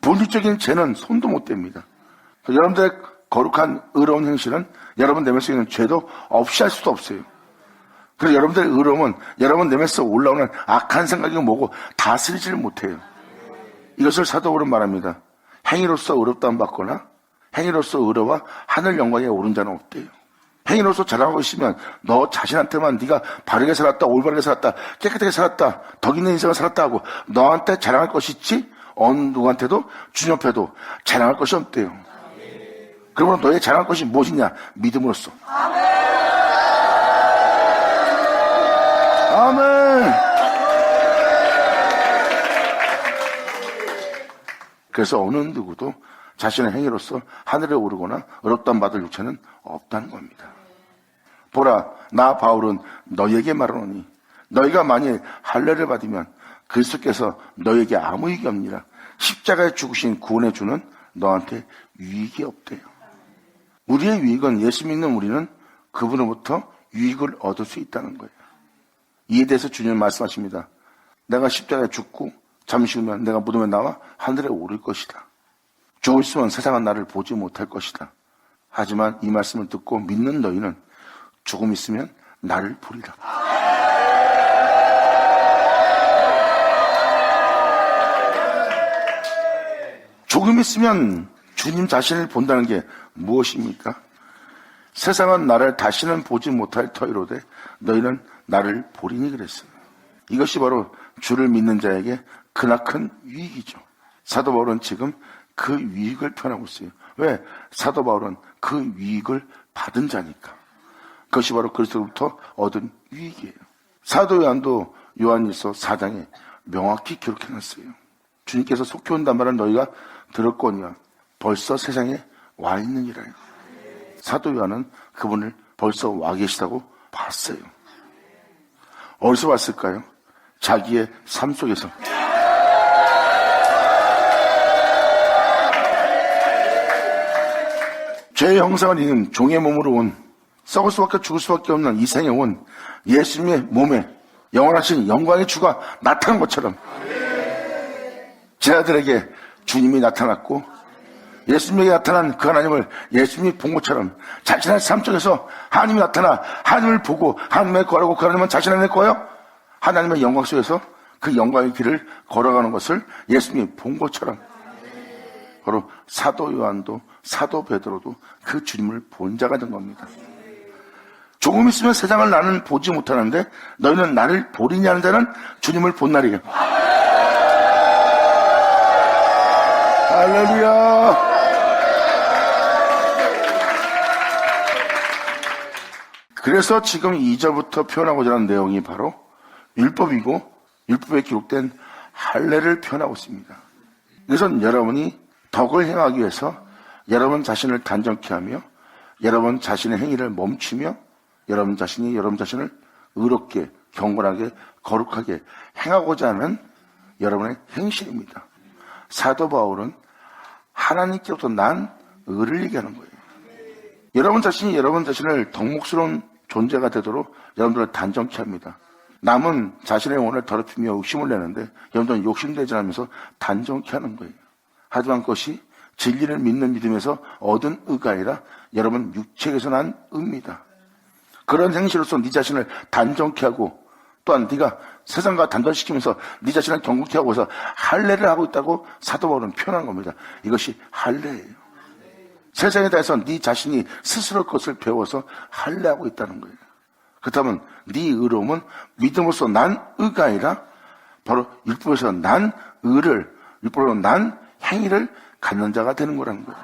본질적인 죄는 손도 못 댑니다. 여러분들의 거룩한 의로운 행실은 여러분 내면 속에 있는 죄도 없이 할 수도 없어요. 그리고 여러분들의 의로움은 여러분 내면 속에 올라오는 악한 생각이 뭐고 다스리지를 못해요. 이것을 사도 바울은 말합니다. 행위로서 의롭다함 받거나 행위로서 의로와 하늘 영광에 오른 자는 없대요. 행위로서 자랑하고 있으면 너 자신한테만 네가 바르게 살았다, 올바르게 살았다, 깨끗하게 살았다, 덕 있는 인생을 살았다 하고 너한테 자랑할 것이 있지 어느 누구한테도 주님 옆에도 자랑할 것이 없대요. 그러므로 너의 자랑할 것이 무엇이냐? 믿음으로써. 아멘. 그래서 어느 누구도 자신의 행위로서 하늘에 오르거나 의롭다함 받을 육체는 없다는 겁니다. 보라, 나 바울은 너희에게 말하노니 너희가 만일 할례를 받으면 그리스도께서 너희에게 아무 이익이 없니라. 십자가에 죽으신 구원의 주는 너한테 유익이 없대요. 우리의 유익은 예수 믿는 우리는 그분으로부터 유익을 얻을 수 있다는 거예요. 이에 대해서 주님은 말씀하십니다. 내가 십자가에 죽고 잠시 후면 내가 무덤에 나와 하늘에 오를 것이다. 죽어 있으면 세상은 나를 보지 못할 것이다. 하지만 이 말씀을 듣고 믿는 너희는 조금 있으면 나를 보리라. 조금 있으면 주님 자신을 본다는 게 무엇입니까? 세상은 나를 다시는 보지 못할 터이로되 너희는 나를 보리니 그랬어요. 이것이 바로 주를 믿는 자에게 크나큰 유익이죠. 사도 바울은 지금 그 유익을 표현하고 있어요. 왜? 사도 바울은 그 유익을 받은 자니까. 그것이 바로 그리스도로부터 얻은 유익이에요. 사도 요한도 요한일서 4장에 명확히 기록해놨어요. 주님께서 속히 온단 말은 너희가 들었거니와 벌써 세상에 와 있느니라요. 사도 요한은 그분을 벌써 와 계시다고 봤어요. 어디서 봤을까요? 자기의 삶 속에서. 죄의 형상을 입은 종의 몸으로 온, 썩을 수밖에 죽을 수밖에 없는 이 생에 온 예수님의 몸에 영원하신 영광의 주가 나타난 것처럼 제자들에게 주님이 나타났고 예수님에게 나타난 그 하나님을 예수님이 본 것처럼 자신의 삶 속에서 하나님이 나타나 하나님을 보고 하나님의 거라고 그 하나님은 자신 안에 거요? 하나님의 영광 속에서 그 영광의 길을 걸어가는 것을 예수님이 본 것처럼 바로 사도 요한도 사도 베드로도 그 주님을 본 자가 된 겁니다. 조금 있으면 세상을 나는 보지 못하는데 너희는 나를 보리냐 하는 자는 주님을 본 날이에요. 할렐루야. 그래서 지금 2절부터 표현하고자 하는 내용이 바로 율법이고 율법에 기록된 할례를 표현하고 있습니다. 이것은 여러분이 덕을 행하기 위해서 여러분 자신을 단정케 하며 여러분 자신의 행위를 멈추며 여러분 자신을 의롭게 경건하게 거룩하게 행하고자 하는 여러분의 행실입니다. 사도 바울은 하나님께로부터 난 의를 얘기하는 거예요. 여러분 자신을 덕목스러운 존재가 되도록 여러분들을 단정케 합니다. 남은 자신의 영혼을 더럽히며 욕심을 내는데 여러분들은 욕심내지 않으면서 단정케 하는 거예요. 하지만 그것이 진리를 믿는 믿음에서 얻은 의가 아니라 여러분 육체에서 난 의입니다. 그런 행실로서 네 자신을 단정케 하고 또한 네가 세상과 단절시키면서 네 자신을 경고케 하고서 할례를 하고 있다고 사도 바울은 표현한 겁니다. 이것이 할례예요. 세상에 대해서 네 자신이 스스로 그것을 배워서 할례하고 있다는 거예요. 그렇다면 네 의로움은 믿음으로써 난 의가 아니라 바로 율법에서 난 의를, 율법으로 난 행위를 갖는 자가 되는 거라는 거예요.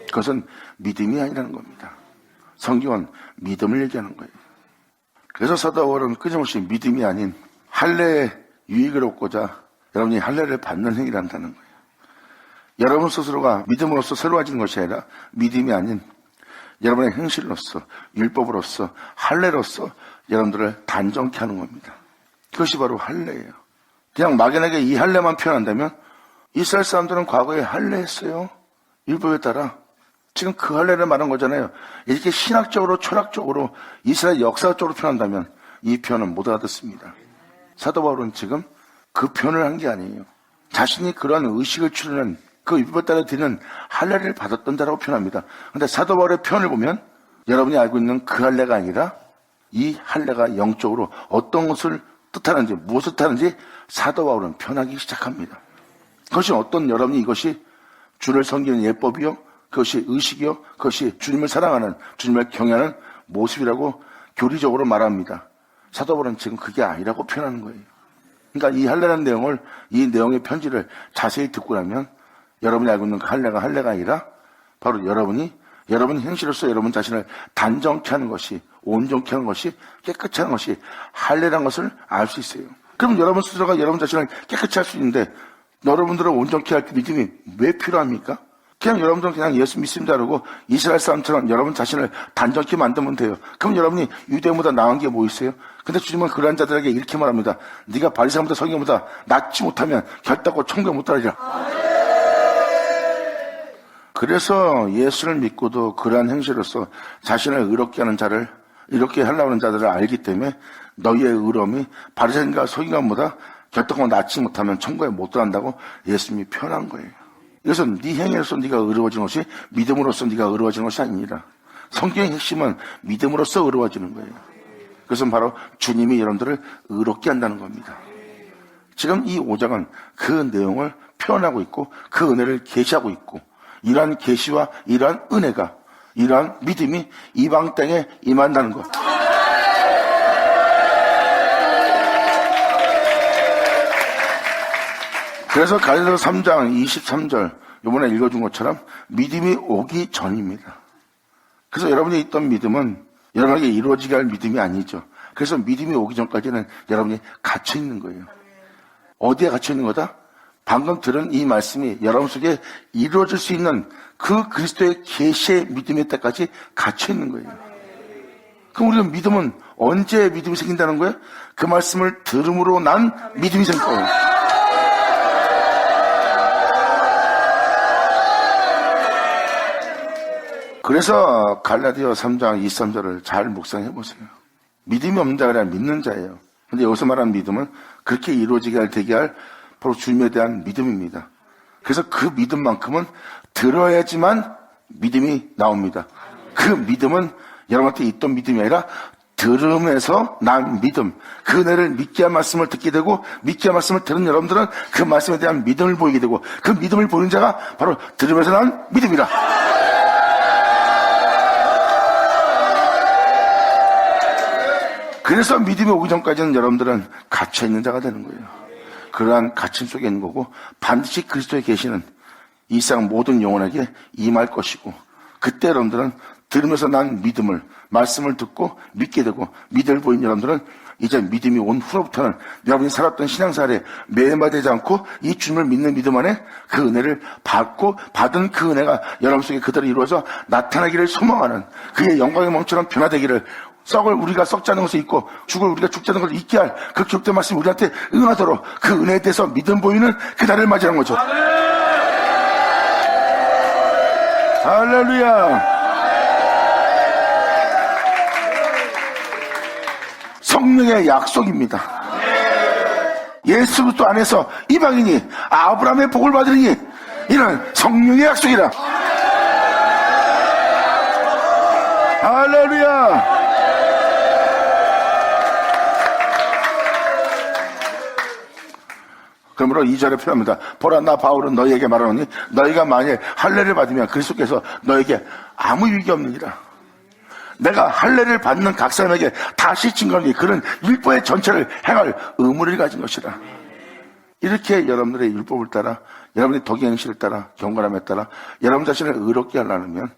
그것은 믿음이 아니라는 겁니다. 성경은 믿음을 얘기하는 거예요. 그래서 사도 바울은 끊임없이 믿음이 아닌 할례의 유익을 얻고자 여러분이 할례를 받는 행위를 한다는 거예요. 여러분 스스로가 믿음으로써 새로워지는 것이 아니라 믿음이 아닌 여러분의 행실로서, 율법으로서, 할례로서 여러분들을 단정케 하는 겁니다. 그것이 바로 할례예요. 그냥 막연하게 이 할례만 표현한다면 이스라엘 사람들은 과거에 할례했어요. 율법에 따라. 지금 그 할례를 말한 거잖아요. 이렇게 신학적으로, 철학적으로, 이스라엘 역사적으로 표현한다면 이 표현은 못 알아듣습니다. 사도 바울은 지금 그 표현을 한 게 아니에요. 자신이 그러한 의식을 추르는 그 율법에 따라 드리는 할례를 받았던 자라고 표현합니다. 그런데 사도 바울의 표현을 보면 여러분이 알고 있는 그 할례가 아니라 이 할례가 영적으로 어떤 것을 뜻하는지, 무엇을 뜻하는지 사도 바울은 표현하기 시작합니다. 그것이 어떤 여러분이 이것이 주를 섬기는 예법이요, 그것이 의식이요, 그것이 주님을 사랑하는, 주님을 경외하는 모습이라고 교리적으로 말합니다. 사도 바울은 지금 그게 아니라고 표현하는 거예요. 그러니까 이 할례라는 내용을, 이 내용의 편지를 자세히 듣고 나면 여러분이 알고 있는 그 할례가 아니라 바로 여러분 행실로서 여러분 자신을 단정케 하는 것이, 온전케 하는 것이, 깨끗이 하는 것이 할례라는 것을 알 수 있어요. 그럼 여러분 스스로가 여러분 자신을 깨끗이 할 수 있는데 여러분들을 온전케 할 믿음이 왜 필요합니까? 그냥 여러분들은 그냥 예수 믿습니다 그러고 이스라엘 사람처럼 여러분 자신을 단정케 만들면 돼요. 그럼 여러분이 유대인보다 나은 게 뭐 있어요? 근데 주님은 그러한 자들에게 이렇게 말합니다. 네가 바리새인보다 서기관보다 낫지 못하면 결단코 천국에 못 들어가리라. 그래서 예수를 믿고도 그러한 행실로서 자신을 의롭게 하는 자를, 이렇게 하려고 하는 자들을 알기 때문에 너희의 의로움이 바리새인과 서기관보다 결단코 낫지 못하면 천국에 못 들어간다고 예수님이 표현한 거예요. 그래서 네 행위로서 네가 의로워지는 것이 믿음으로써 네가 의로워지는 것이 아니라 성경의 핵심은 믿음으로써 의로워지는 거예요. 그것은 바로 주님이 여러분들을 의롭게 한다는 겁니다. 지금 이 5장은 그 내용을 표현하고 있고 그 은혜를 계시하고 있고 이러한 계시와 이러한 은혜가 이러한 믿음이 이방 땅에 임한다는 것. 그래서 갈라디아서 3장 23절 이번에 읽어준 것처럼 믿음이 오기 전입니다. 그래서 여러분이 있던 믿음은 여러분에게 이루어지게 할 믿음이 아니죠. 그래서 믿음이 오기 전까지는 여러분이 갇혀 있는 거예요. 어디에 갇혀 있는 거다? 방금 들은 이 말씀이 여러분 속에 이루어질 수 있는 그 그리스도의 계시의 믿음의 때까지 갇혀 있는 거예요. 그럼 우리가 믿음은 언제 믿음이 생긴다는 거예요? 그 말씀을 들음으로 난 믿음이 생길 거예요. 그래서 갈라디아 3장 23절을 잘 묵상해 보세요. 믿음이 없는 자가 아니라 믿는 자예요. 근데 여기서 말하는 믿음은 그렇게 이루어지게 할, 되게 할 바로 주님에 대한 믿음입니다. 그래서 그 믿음만큼은 들어야지만 믿음이 나옵니다. 그 믿음은 여러분한테 있던 믿음이 아니라 들음에서 난 믿음, 그 은혜를 믿게 한 말씀을 듣게 되고 믿게 한 말씀을 들은 여러분들은 그 말씀에 대한 믿음을 보이게 되고 그 믿음을 보이는 자가 바로 들음에서 난 믿음이라. 그래서 믿음이 오기 전까지는 여러분들은 갇혀있는 자가 되는 거예요. 그러한 갇힘 속에 있는 거고 반드시 그리스도에 계시는 이 세상 모든 영혼에게 임할 것이고 그때 여러분들은 들으면서 난 믿음을 말씀을 듣고 믿게 되고 믿음을 보인 여러분들은 이제 믿음이 온 후로부터는 여러분이 살았던 신앙생활에 매몰되지 않고 이 주님을 믿는 믿음 안에 그 은혜를 받고 받은 그 은혜가 여러분 속에 그대로 이루어져 나타나기를 소망하는 그의 영광의 몸처럼 변화되기를 썩을 우리가 썩지 않는 것을 잊고 죽을 우리가 죽지 않는 것을 잊게 할 그 기록된 말씀이 우리한테 응하도록 그 은혜에 대해서 믿음 보이는 그날을 맞이하는 거죠. 할렐루야. 성령의 약속입니다. 예수 그리스도 안에서 이방인이 아브라함의 복을 받으리니 이는 성령의 약속이라. 할렐루야. 그러므로 2절에 표현합니다. 보라, 나 바울은 너희에게 말하노니 너희가 만일 할례를 받으면 그리스도께서 너에게 아무 유익이 없느니라. 내가 할례를 받는 각 사람에게 다시 증거하니 그는 율법의 전체를 행할 의무를 가진 것이라. 이렇게 여러분들의 율법을 따라, 여러분의 덕의 행실을 따라, 경건함에 따라 여러분 자신을 의롭게 하려면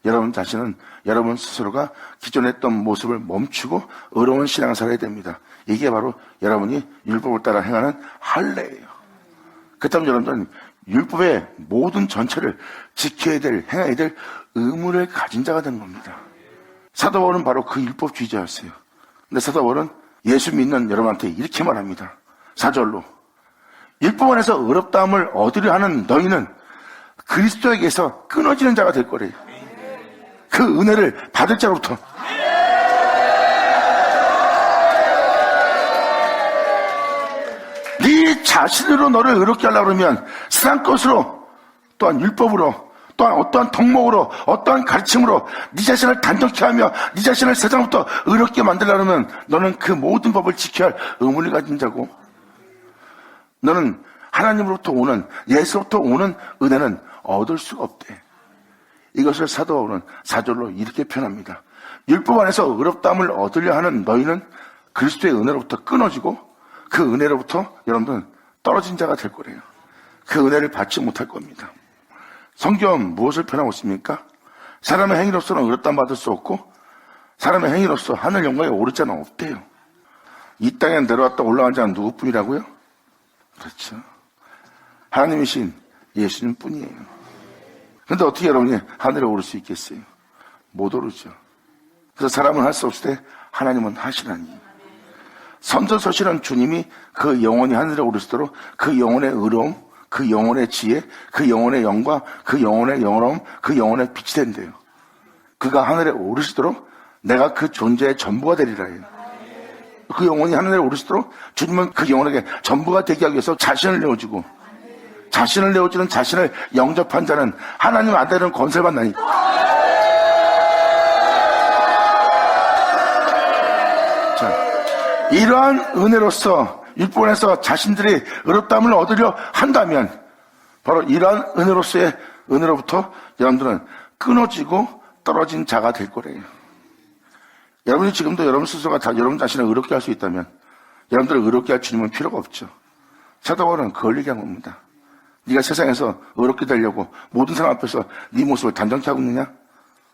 여러분 자신은 여러분 스스로가 기존에 했던 모습을 멈추고 의로운 신앙을 살아야 됩니다. 이게 바로 여러분이 율법을 따라 행하는 할례예요. 그렇다면 여러분들은 율법의 모든 전체를 지켜야 될, 행해야 될 의무를 가진 자가 되는 겁니다. 사도 바울은 바로 그 율법주의자였어요. 근데 사도 바울은 예수 믿는 여러분한테 이렇게 말합니다. 4절로 율법 안에서 의롭다함을 얻으려 하는 너희는 그리스도에게서 끊어지는 자가 될 거래요. 그 은혜를 받을 자로부터. 네 자신으로 너를 의롭게 하려고 그러면 세상 것으로, 또한 율법으로, 또한 어떠한 덕목으로, 어떠한 가르침으로 네 자신을 단정케 하며 네 자신을 세상부터 의롭게 만들려면 너는 그 모든 법을 지켜야 할 의무를 가진 자고, 너는 하나님으로부터 오는, 예수로부터 오는 은혜는 얻을 수가 없대. 이것을 사도 바울은 4절로 이렇게 표현합니다. 율법 안에서 의롭다함을 얻으려 하는 너희는 그리스도의 은혜로부터 끊어지고 그 은혜로부터 여러분들은 떨어진 자가 될 거래요. 그 은혜를 받지 못할 겁니다. 성경은 무엇을 표현하고 있습니까? 사람의 행위로서는 의롭다함 받을 수 없고 사람의 행위로서 하늘 영광에 오를 자는 없대요. 이 땅에 내려왔다 올라간 자는 누구뿐이라고요? 그렇죠. 하나님이신 예수님 뿐이에요. 그런데 어떻게 여러분이 하늘에 오를 수 있겠어요? 못 오르죠. 그래서 사람은 할 수 없을 때 하나님은 하시라니. 선전서실은 주님이 그 영혼이 하늘에 오르시도록 그 영혼의 의로움, 그 영혼의 지혜, 그 영혼의 영광, 그 영혼의 영화로움, 그 영혼의 빛이 된대요. 그가 하늘에 오르시도록 내가 그 존재의 전부가 되리라 해요. 그 영혼이 하늘에 오르시도록 주님은 그 영혼에게 전부가 되게 하기 위해서 자신을 내어주고, 자신을 내어주는 자신을 영접한 자는 하나님 아들은 권세를 받나니. 자, 이러한 은혜로서 율법에서 자신들이 의롭다함을 얻으려 한다면 바로 이러한 은혜로서의 은혜로부터 여러분들은 끊어지고 떨어진 자가 될 거래요. 여러분이 지금도 여러분 스스로가 다 여러분 자신을 의롭게 할 수 있다면 여러분들을 의롭게 할 주님은 필요가 없죠. 사도 바울은 그걸 얘기한 겁니다. 네가 세상에서 의롭게 되려고 모든 사람 앞에서 네 모습을 단정케 하고 있느냐?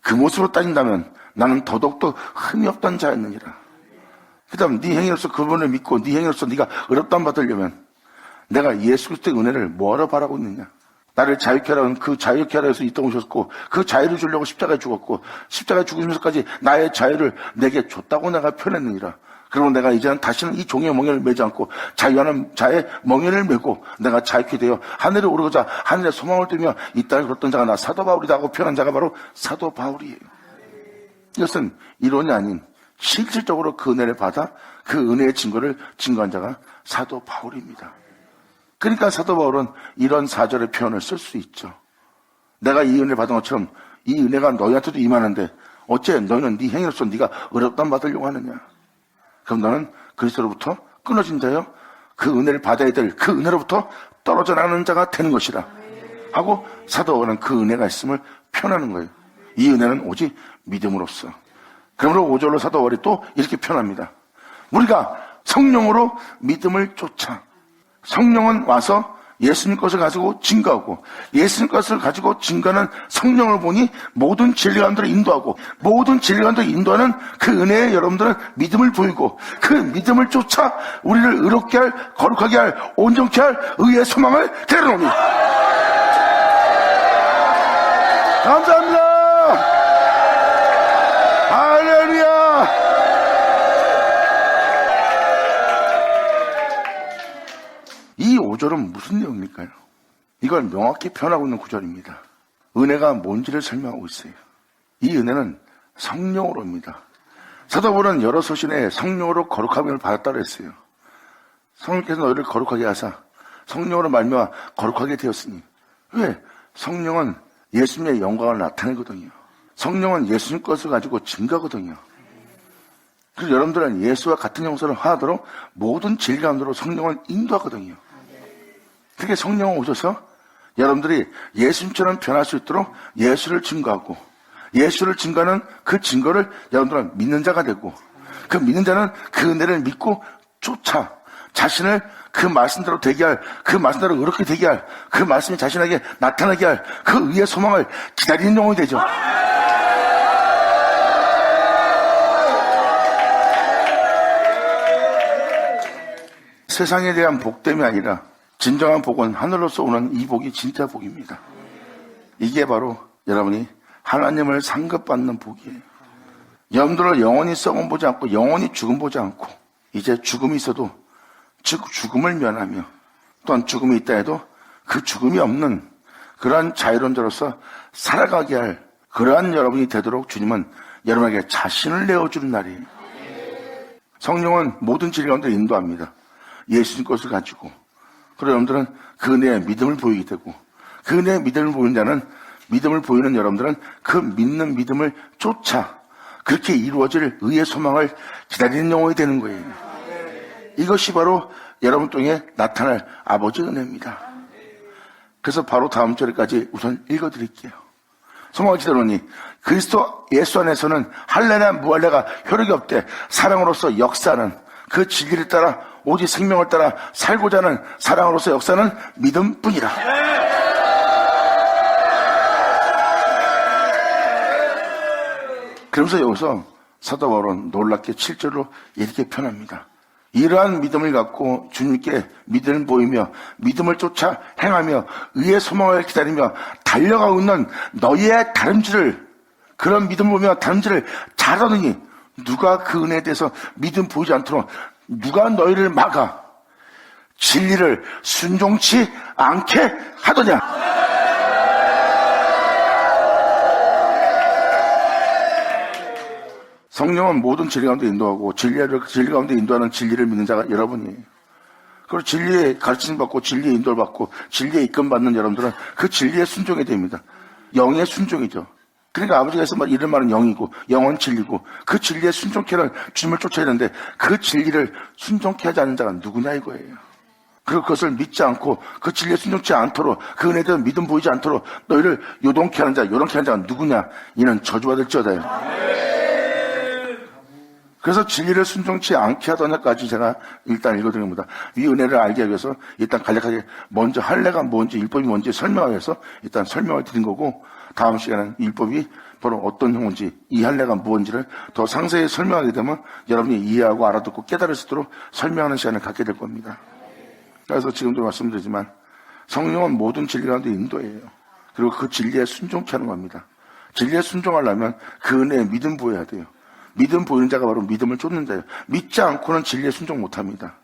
그 모습으로 따진다면 나는 더더욱더 흠이 없던 자였느니라. 그 다음 네 행위로서 그분을 믿고 네 행위로서 네가 의롭다함 받으려면 내가 예수 그리스도의 은혜를 뭐하러 바라고 있느냐? 나를 자유케 하라는 그 자유케 하라 해서 이 땅에 오셨고 그 자유를 주려고 십자가에 죽었고 십자가에 죽으면서까지 나의 자유를 내게 줬다고 내가 표현했느니라. 그러면 내가 이제는 다시는 이 종의 멍에를 매지 않고 자유하는 자의 멍에를 메고 내가 자유케 되어 하늘에 오르고자 하늘에 소망을 두며 이 땅에 걸었던 자가 나 사도 바울이다 하고 표현한 자가 바로 사도 바울이에요. 이것은 이론이 아닌 실질적으로 그 은혜를 받아 그 은혜의 증거를 증거한 자가 사도 바울입니다. 그러니까 사도 바울은 이런 4절의 표현을 쓸 수 있죠. 내가 이 은혜를 받은 것처럼 이 은혜가 너희한테도 임하는데 어째 너희는 네 행위로서 네가 의롭다함 받으려고 하느냐? 그럼 너는 그리스도로부터 끊어진 자여 그 은혜를 받아야 될 그 은혜로부터 떨어져 나가는 자가 되는 것이라 하고 사도 바울은 그 은혜가 있음을 표현하는 거예요. 이 은혜는 오직 믿음으로써. 그러므로 5절로 사도 바울이 또 이렇게 표현합니다. 우리가 성령으로 믿음을 쫓아. 성령은 와서 예수님 것을 가지고 증거하고 예수님 것을 가지고 증거하는 성령을 보니 모든 진리관들을 인도하고 모든 진리관들을 인도하는 그 은혜에 여러분들은 믿음을 보이고 그 믿음을 쫓아 우리를 의롭게 할, 거룩하게 할, 온전케 할 의의 소망을 데려오니. 감사합니다. 할렐루야. 이 5절은 무슨 내용일까요? 이걸 명확히 표현하고 있는 구절입니다. 은혜가 뭔지를 설명하고 있어요. 이 은혜는 성령으로입니다. 사도 바울은 여러 서신에 성령으로 거룩함을 받았다고 했어요. 성령께서 너희를 거룩하게 하사 성령으로 말미암아 거룩하게 되었으니. 왜? 성령은 예수님의 영광을 나타내거든요. 성령은 예수님 것을 가지고 증거거든요. 그래서 여러분들은 예수와 같은 형상을 하도록 모든 진리 가운데로 성령을 인도하거든요. 그렇게 성령 오셔서 여러분들이 예수님처럼 변할 수 있도록 예수를 증거하고, 예수를 증거하는 그 증거를 여러분들은 믿는 자가 되고, 그 믿는 자는 그 은혜를 믿고 쫓아 자신을 그 말씀대로 되게 할, 그 말씀대로 그렇게 되게 할, 그 말씀이 자신에게 나타나게 할 그 의의 소망을 기다리는 영혼이 되죠. 세상에 대한 복됨이 아니라 진정한 복은 하늘로서 오는 이 복이 진짜 복입니다. 이게 바로 여러분이 하나님을 상급받는 복이에요. 여러분들을 영원히 썩음 보지 않고 영원히 죽음 보지 않고 이제 죽음이 있어도 즉 죽음을 면하며 또한 죽음이 있다 해도 그 죽음이 없는 그러한 자유론자로서 살아가게 할 그러한 여러분이 되도록 주님은 여러분에게 자신을 내어주는 날이에요. 성령은 모든 진리 가운데 인도합니다. 예수님 것을 가지고. 그리고 여러분들은 그 은혜의 믿음을 보이게 되고, 그 은혜의 믿음을 보이는 자는, 믿음을 보이는 여러분들은 그 믿는 믿음을 쫓아 그렇게 이루어질 의의 소망을 기다리는 영혼이 되는 거예요. 이것이 바로 여러분 통해 나타날 아버지의 은혜입니다. 그래서 바로 다음 절까지 우선 읽어드릴게요. 소망을 기다리니 그리스도 예수 안에서는 할례나 무할례가 효력이 없되 사랑으로서 역사는 그 진리를 따라 오직 생명을 따라 살고자 하는 사랑으로서 역사는 믿음뿐이라. 그러면서 여기서 사도 바울은 놀랍게 7절로 이렇게 표현합니다. 이러한 믿음을 갖고 주님께 믿음을 보이며 믿음을 쫓아 행하며 의의 소망을 기다리며 달려가고 있는 너희의 다름질을, 그런 믿음을 보며 다름질을 잘하느니 누가 그 은혜에 대해서 믿음 보이지 않도록 누가 너희를 막아 진리를 순종치 않게 하더냐. 성령은 모든 진리 가운데 인도하고 진리 가운데 인도하는 진리를 믿는 자가 여러분이에요. 그리고 진리의 가르침 받고 진리의 인도를 받고 진리의 이끌림 받는 여러분들은 그 진리에 순종해야 됩니다. 영의 순종이죠. 그러니까 아버지께서 이런 말은 영이고 영은 진리고 그 진리에 순종케 하는 주님을 쫓아야 되는데 그 진리를 순종케 하지 않는 자가 누구냐 이거예요. 그리고 그것을 믿지 않고 그 진리에 순종치 않도록 그 은혜에 대한 믿음 보이지 않도록 너희를 요동케 하는 자, 요동케 하는 자가 누구냐? 이는 저주받을지어다요. 그래서 진리를 순종치 않게 하더냐까지 제가 일단 읽어드립니다. 이 은혜를 알게 하기 위해서 일단 간략하게 먼저 할례가 뭔지 율법이 뭔지 설명하기 위해서 일단 설명을 드린 거고, 다음 시간에는 율법이 바로 어떤 형인지 이 할례가 무엇인지를 더 상세히 설명하게 되면 여러분이 이해하고 알아듣고 깨달을 수 있도록 설명하는 시간을 갖게 될 겁니다. 그래서 지금도 말씀드리지만 성령은 모든 진리 가운데 인도예요. 그리고 그 진리에 순종케 하는 겁니다. 진리에 순종하려면 그 은혜에 믿음 보여야 돼요. 믿음 보이는 자가 바로 믿음을 쫓는 자예요. 믿지 않고는 진리에 순종 못합니다.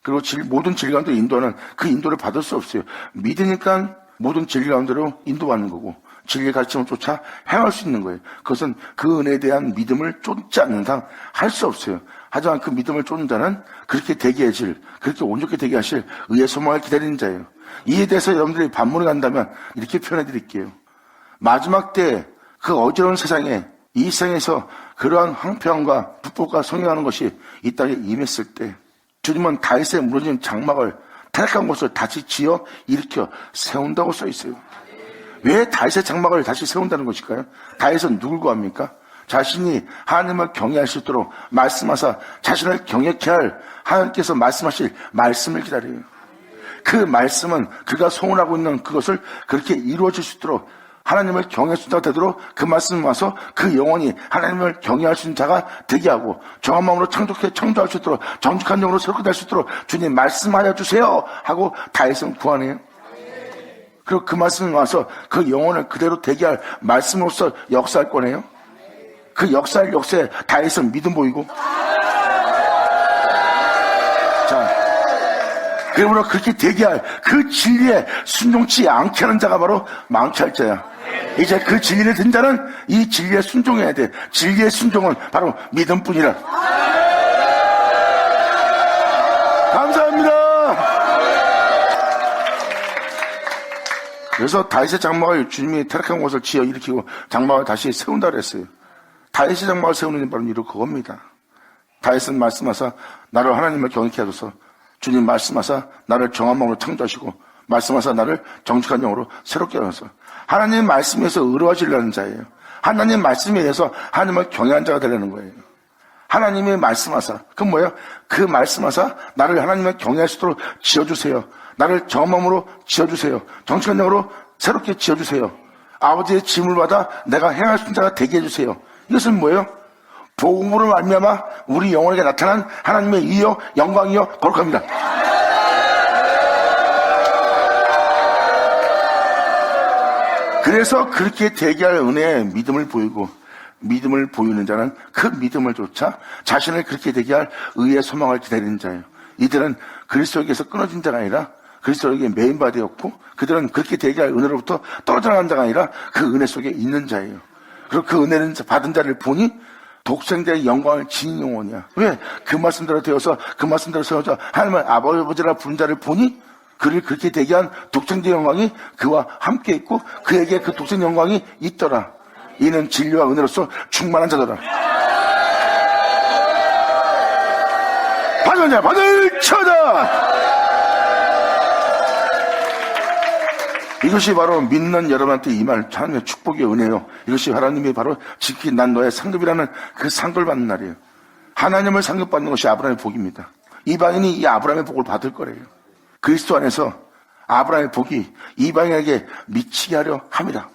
그리고 모든 진리 가운데 인도하는 그 인도를 받을 수 없어요. 믿으니까 모든 진리 가운데로 인도받는 거고 진리의 가르침을 쫓아 행할 수 있는 거예요. 그것은 그 은혜에 대한 믿음을 쫓지 않는 한 할 수 없어요. 하지만 그 믿음을 쫓는 자는 그렇게 되게 하실, 그렇게 온전히 되게 하실 의의 소망을 기다리는 자예요. 이에 대해서 여러분들이 반문을 한다면 이렇게 표현해 드릴게요. 마지막 때 그 어지러운 세상에, 이 세상에서 그러한 황폐함과 불법과 성행하는 것이 이 땅에 임했을 때 주님은 다윗의 무너진 장막을 타락한 곳을 다시 지어 일으켜 세운다고 써 있어요. 왜 다윗의 장막을 다시 세운다는 것일까요? 다윗은 누굴 구합니까? 자신이 하나님을 경외할 수 있도록 말씀하사 자신을 경외케 할 하나님께서 말씀하실 말씀을 기다려요. 그 말씀은 그가 소원하고 있는 그것을 그렇게 이루어질 수 있도록 하나님을 경외할 수 있도록 되도록 그 말씀을 와서 그 영혼이 하나님을 경외할 수 있는 자가 되게 하고 정한 마음으로 창조할 수 있도록 정직한 영으로 새롭게 될 수 있도록 주님 말씀하여 주세요 하고 다윗은 구하네요. 그리고 그 말씀을 와서 그 영혼을 그대로 되게 할 말씀으로서 역사할 거네요. 그 역사의 역사에 다윗은 믿음 보이고, 자, 그러므로 그렇게 되게 할 그 진리에 순종치 않게 하는 자가 바로 망치할 자야. 이제 그 진리를 든 자는 이 진리에 순종해야 돼. 진리의 순종은 바로 믿음뿐이라. 감사합니다. 그래서 다윗의 장막을 주님이 타락한 곳을 지어 일으키고 장막을 다시 세운다 그랬어요. 다윗의 장막을 세우는 바로 이루 그겁니다. 다윗은 말씀하사 나를 하나님을 경외케 하소서, 주님 말씀하사 나를 정한 마음으로 창조하시고 말씀하사 나를 정직한 영으로 새롭게 하소서. 하나님 말씀에서 의로워지려는 자예요. 하나님 말씀에 의해서 하나님을 경외한 자가 되려는 거예요. 하나님의 말씀하사. 그건 뭐예요? 그 말씀하사 나를 하나님을 경외할 수 있도록 지어주세요. 나를 정함으로 지어주세요. 정직한 영으로 새롭게 지어주세요. 아버지의 짐을 받아 내가 행할 수 있는 자가 되게 해주세요. 이것은 뭐예요? 복음으로 말미암아 우리 영혼에게 나타난 하나님의 의여 영광이여 거룩합니다. 그래서 그렇게 되게 할 은혜에 믿음을 보이고 믿음을 보이는 자는 그 믿음을 쫓아 자신을 그렇게 되게 할 의의 소망을 기다리는 자예요. 이들은 그리스도에게서 끊어진 자가 아니라 그리스도에게 메인바 되었고 그들은 그렇게 되게 할 은혜로부터 떨어져 나간 자가 아니라 그 은혜 속에 있는 자예요. 그리고 그 은혜는 받은 자를 보니 독생자의 영광을 지닌 영혼이야. 왜? 그 말씀대로 되어서 그 말씀대로 세워져 하나님을 아버지라 부른 자를 보니 그를 그렇게 되게 한 독생자의 영광이 그와 함께 있고 그에게 그 독생자의 영광이 있더라. 이는 진리와 은혜로서 충만한 자더라. 받은 자 받을 처다. 이것이 바로 믿는 여러분한테 임할 하나님의 축복의 은혜요. 이것이 하나님이 바로 지키 난 너의 상급이라는 그 상급을 받는 날이에요. 하나님을 상급받는 것이 아브라함의 복입니다. 이방인이 이 아브라함의 복을 받을 거래요. 그리스도 안에서 아브라함의 복이 이방인에게 미치게 하려 합니다.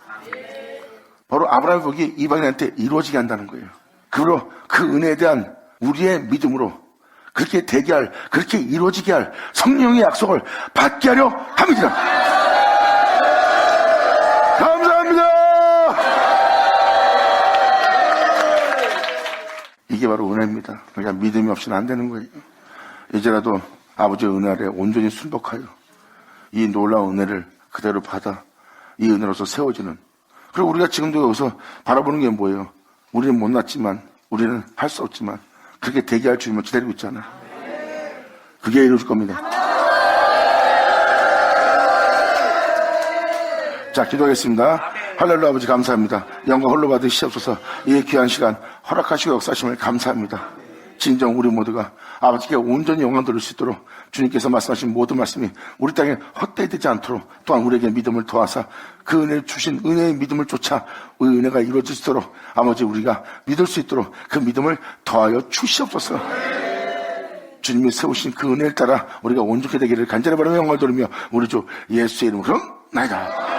바로 아브라함의 복이 이방인한테 이루어지게 한다는 거예요. 그리고 그 은혜에 대한 우리의 믿음으로 그렇게 되게 할, 그렇게 이루어지게 할 성령의 약속을 받게 하려 합니다. 감사합니다. 이게 바로 은혜입니다. 그러니까 믿음이 없이는 안 되는 거예요. 이제라도 아버지의 은혜 아래 온전히 순복하여 이 놀라운 은혜를 그대로 받아 이 은혜로서 세워지는. 그리고 우리가 지금도 여기서 바라보는 게 뭐예요? 우리는 못났지만 우리는 할 수 없지만 그렇게 되게 할 주님을 기다리고 있잖아. 그게 이루어질 겁니다. 자, 기도하겠습니다. 할렐루야. 아버지 감사합니다. 영광 홀로 받으시옵소서. 이 귀한 시간 허락하시고 역사하심을 감사합니다. 진정 우리 모두가 아버지께 온전히 영광 돌릴 수 있도록 주님께서 말씀하신 모든 말씀이 우리 땅에 헛되이 되지 않도록 또한 우리에게 믿음을 더하사 그 은혜를 주신 은혜의 믿음을 쫓아 그 은혜가 이루어질 수 있도록 아버지 우리가 믿을 수 있도록 그 믿음을 더하여 주시옵소서. 주님이 세우신 그 은혜를 따라 우리가 온전히 되기를 간절히 바라며 영광을 돌리며 우리 주 예수의 이름으로 나이다.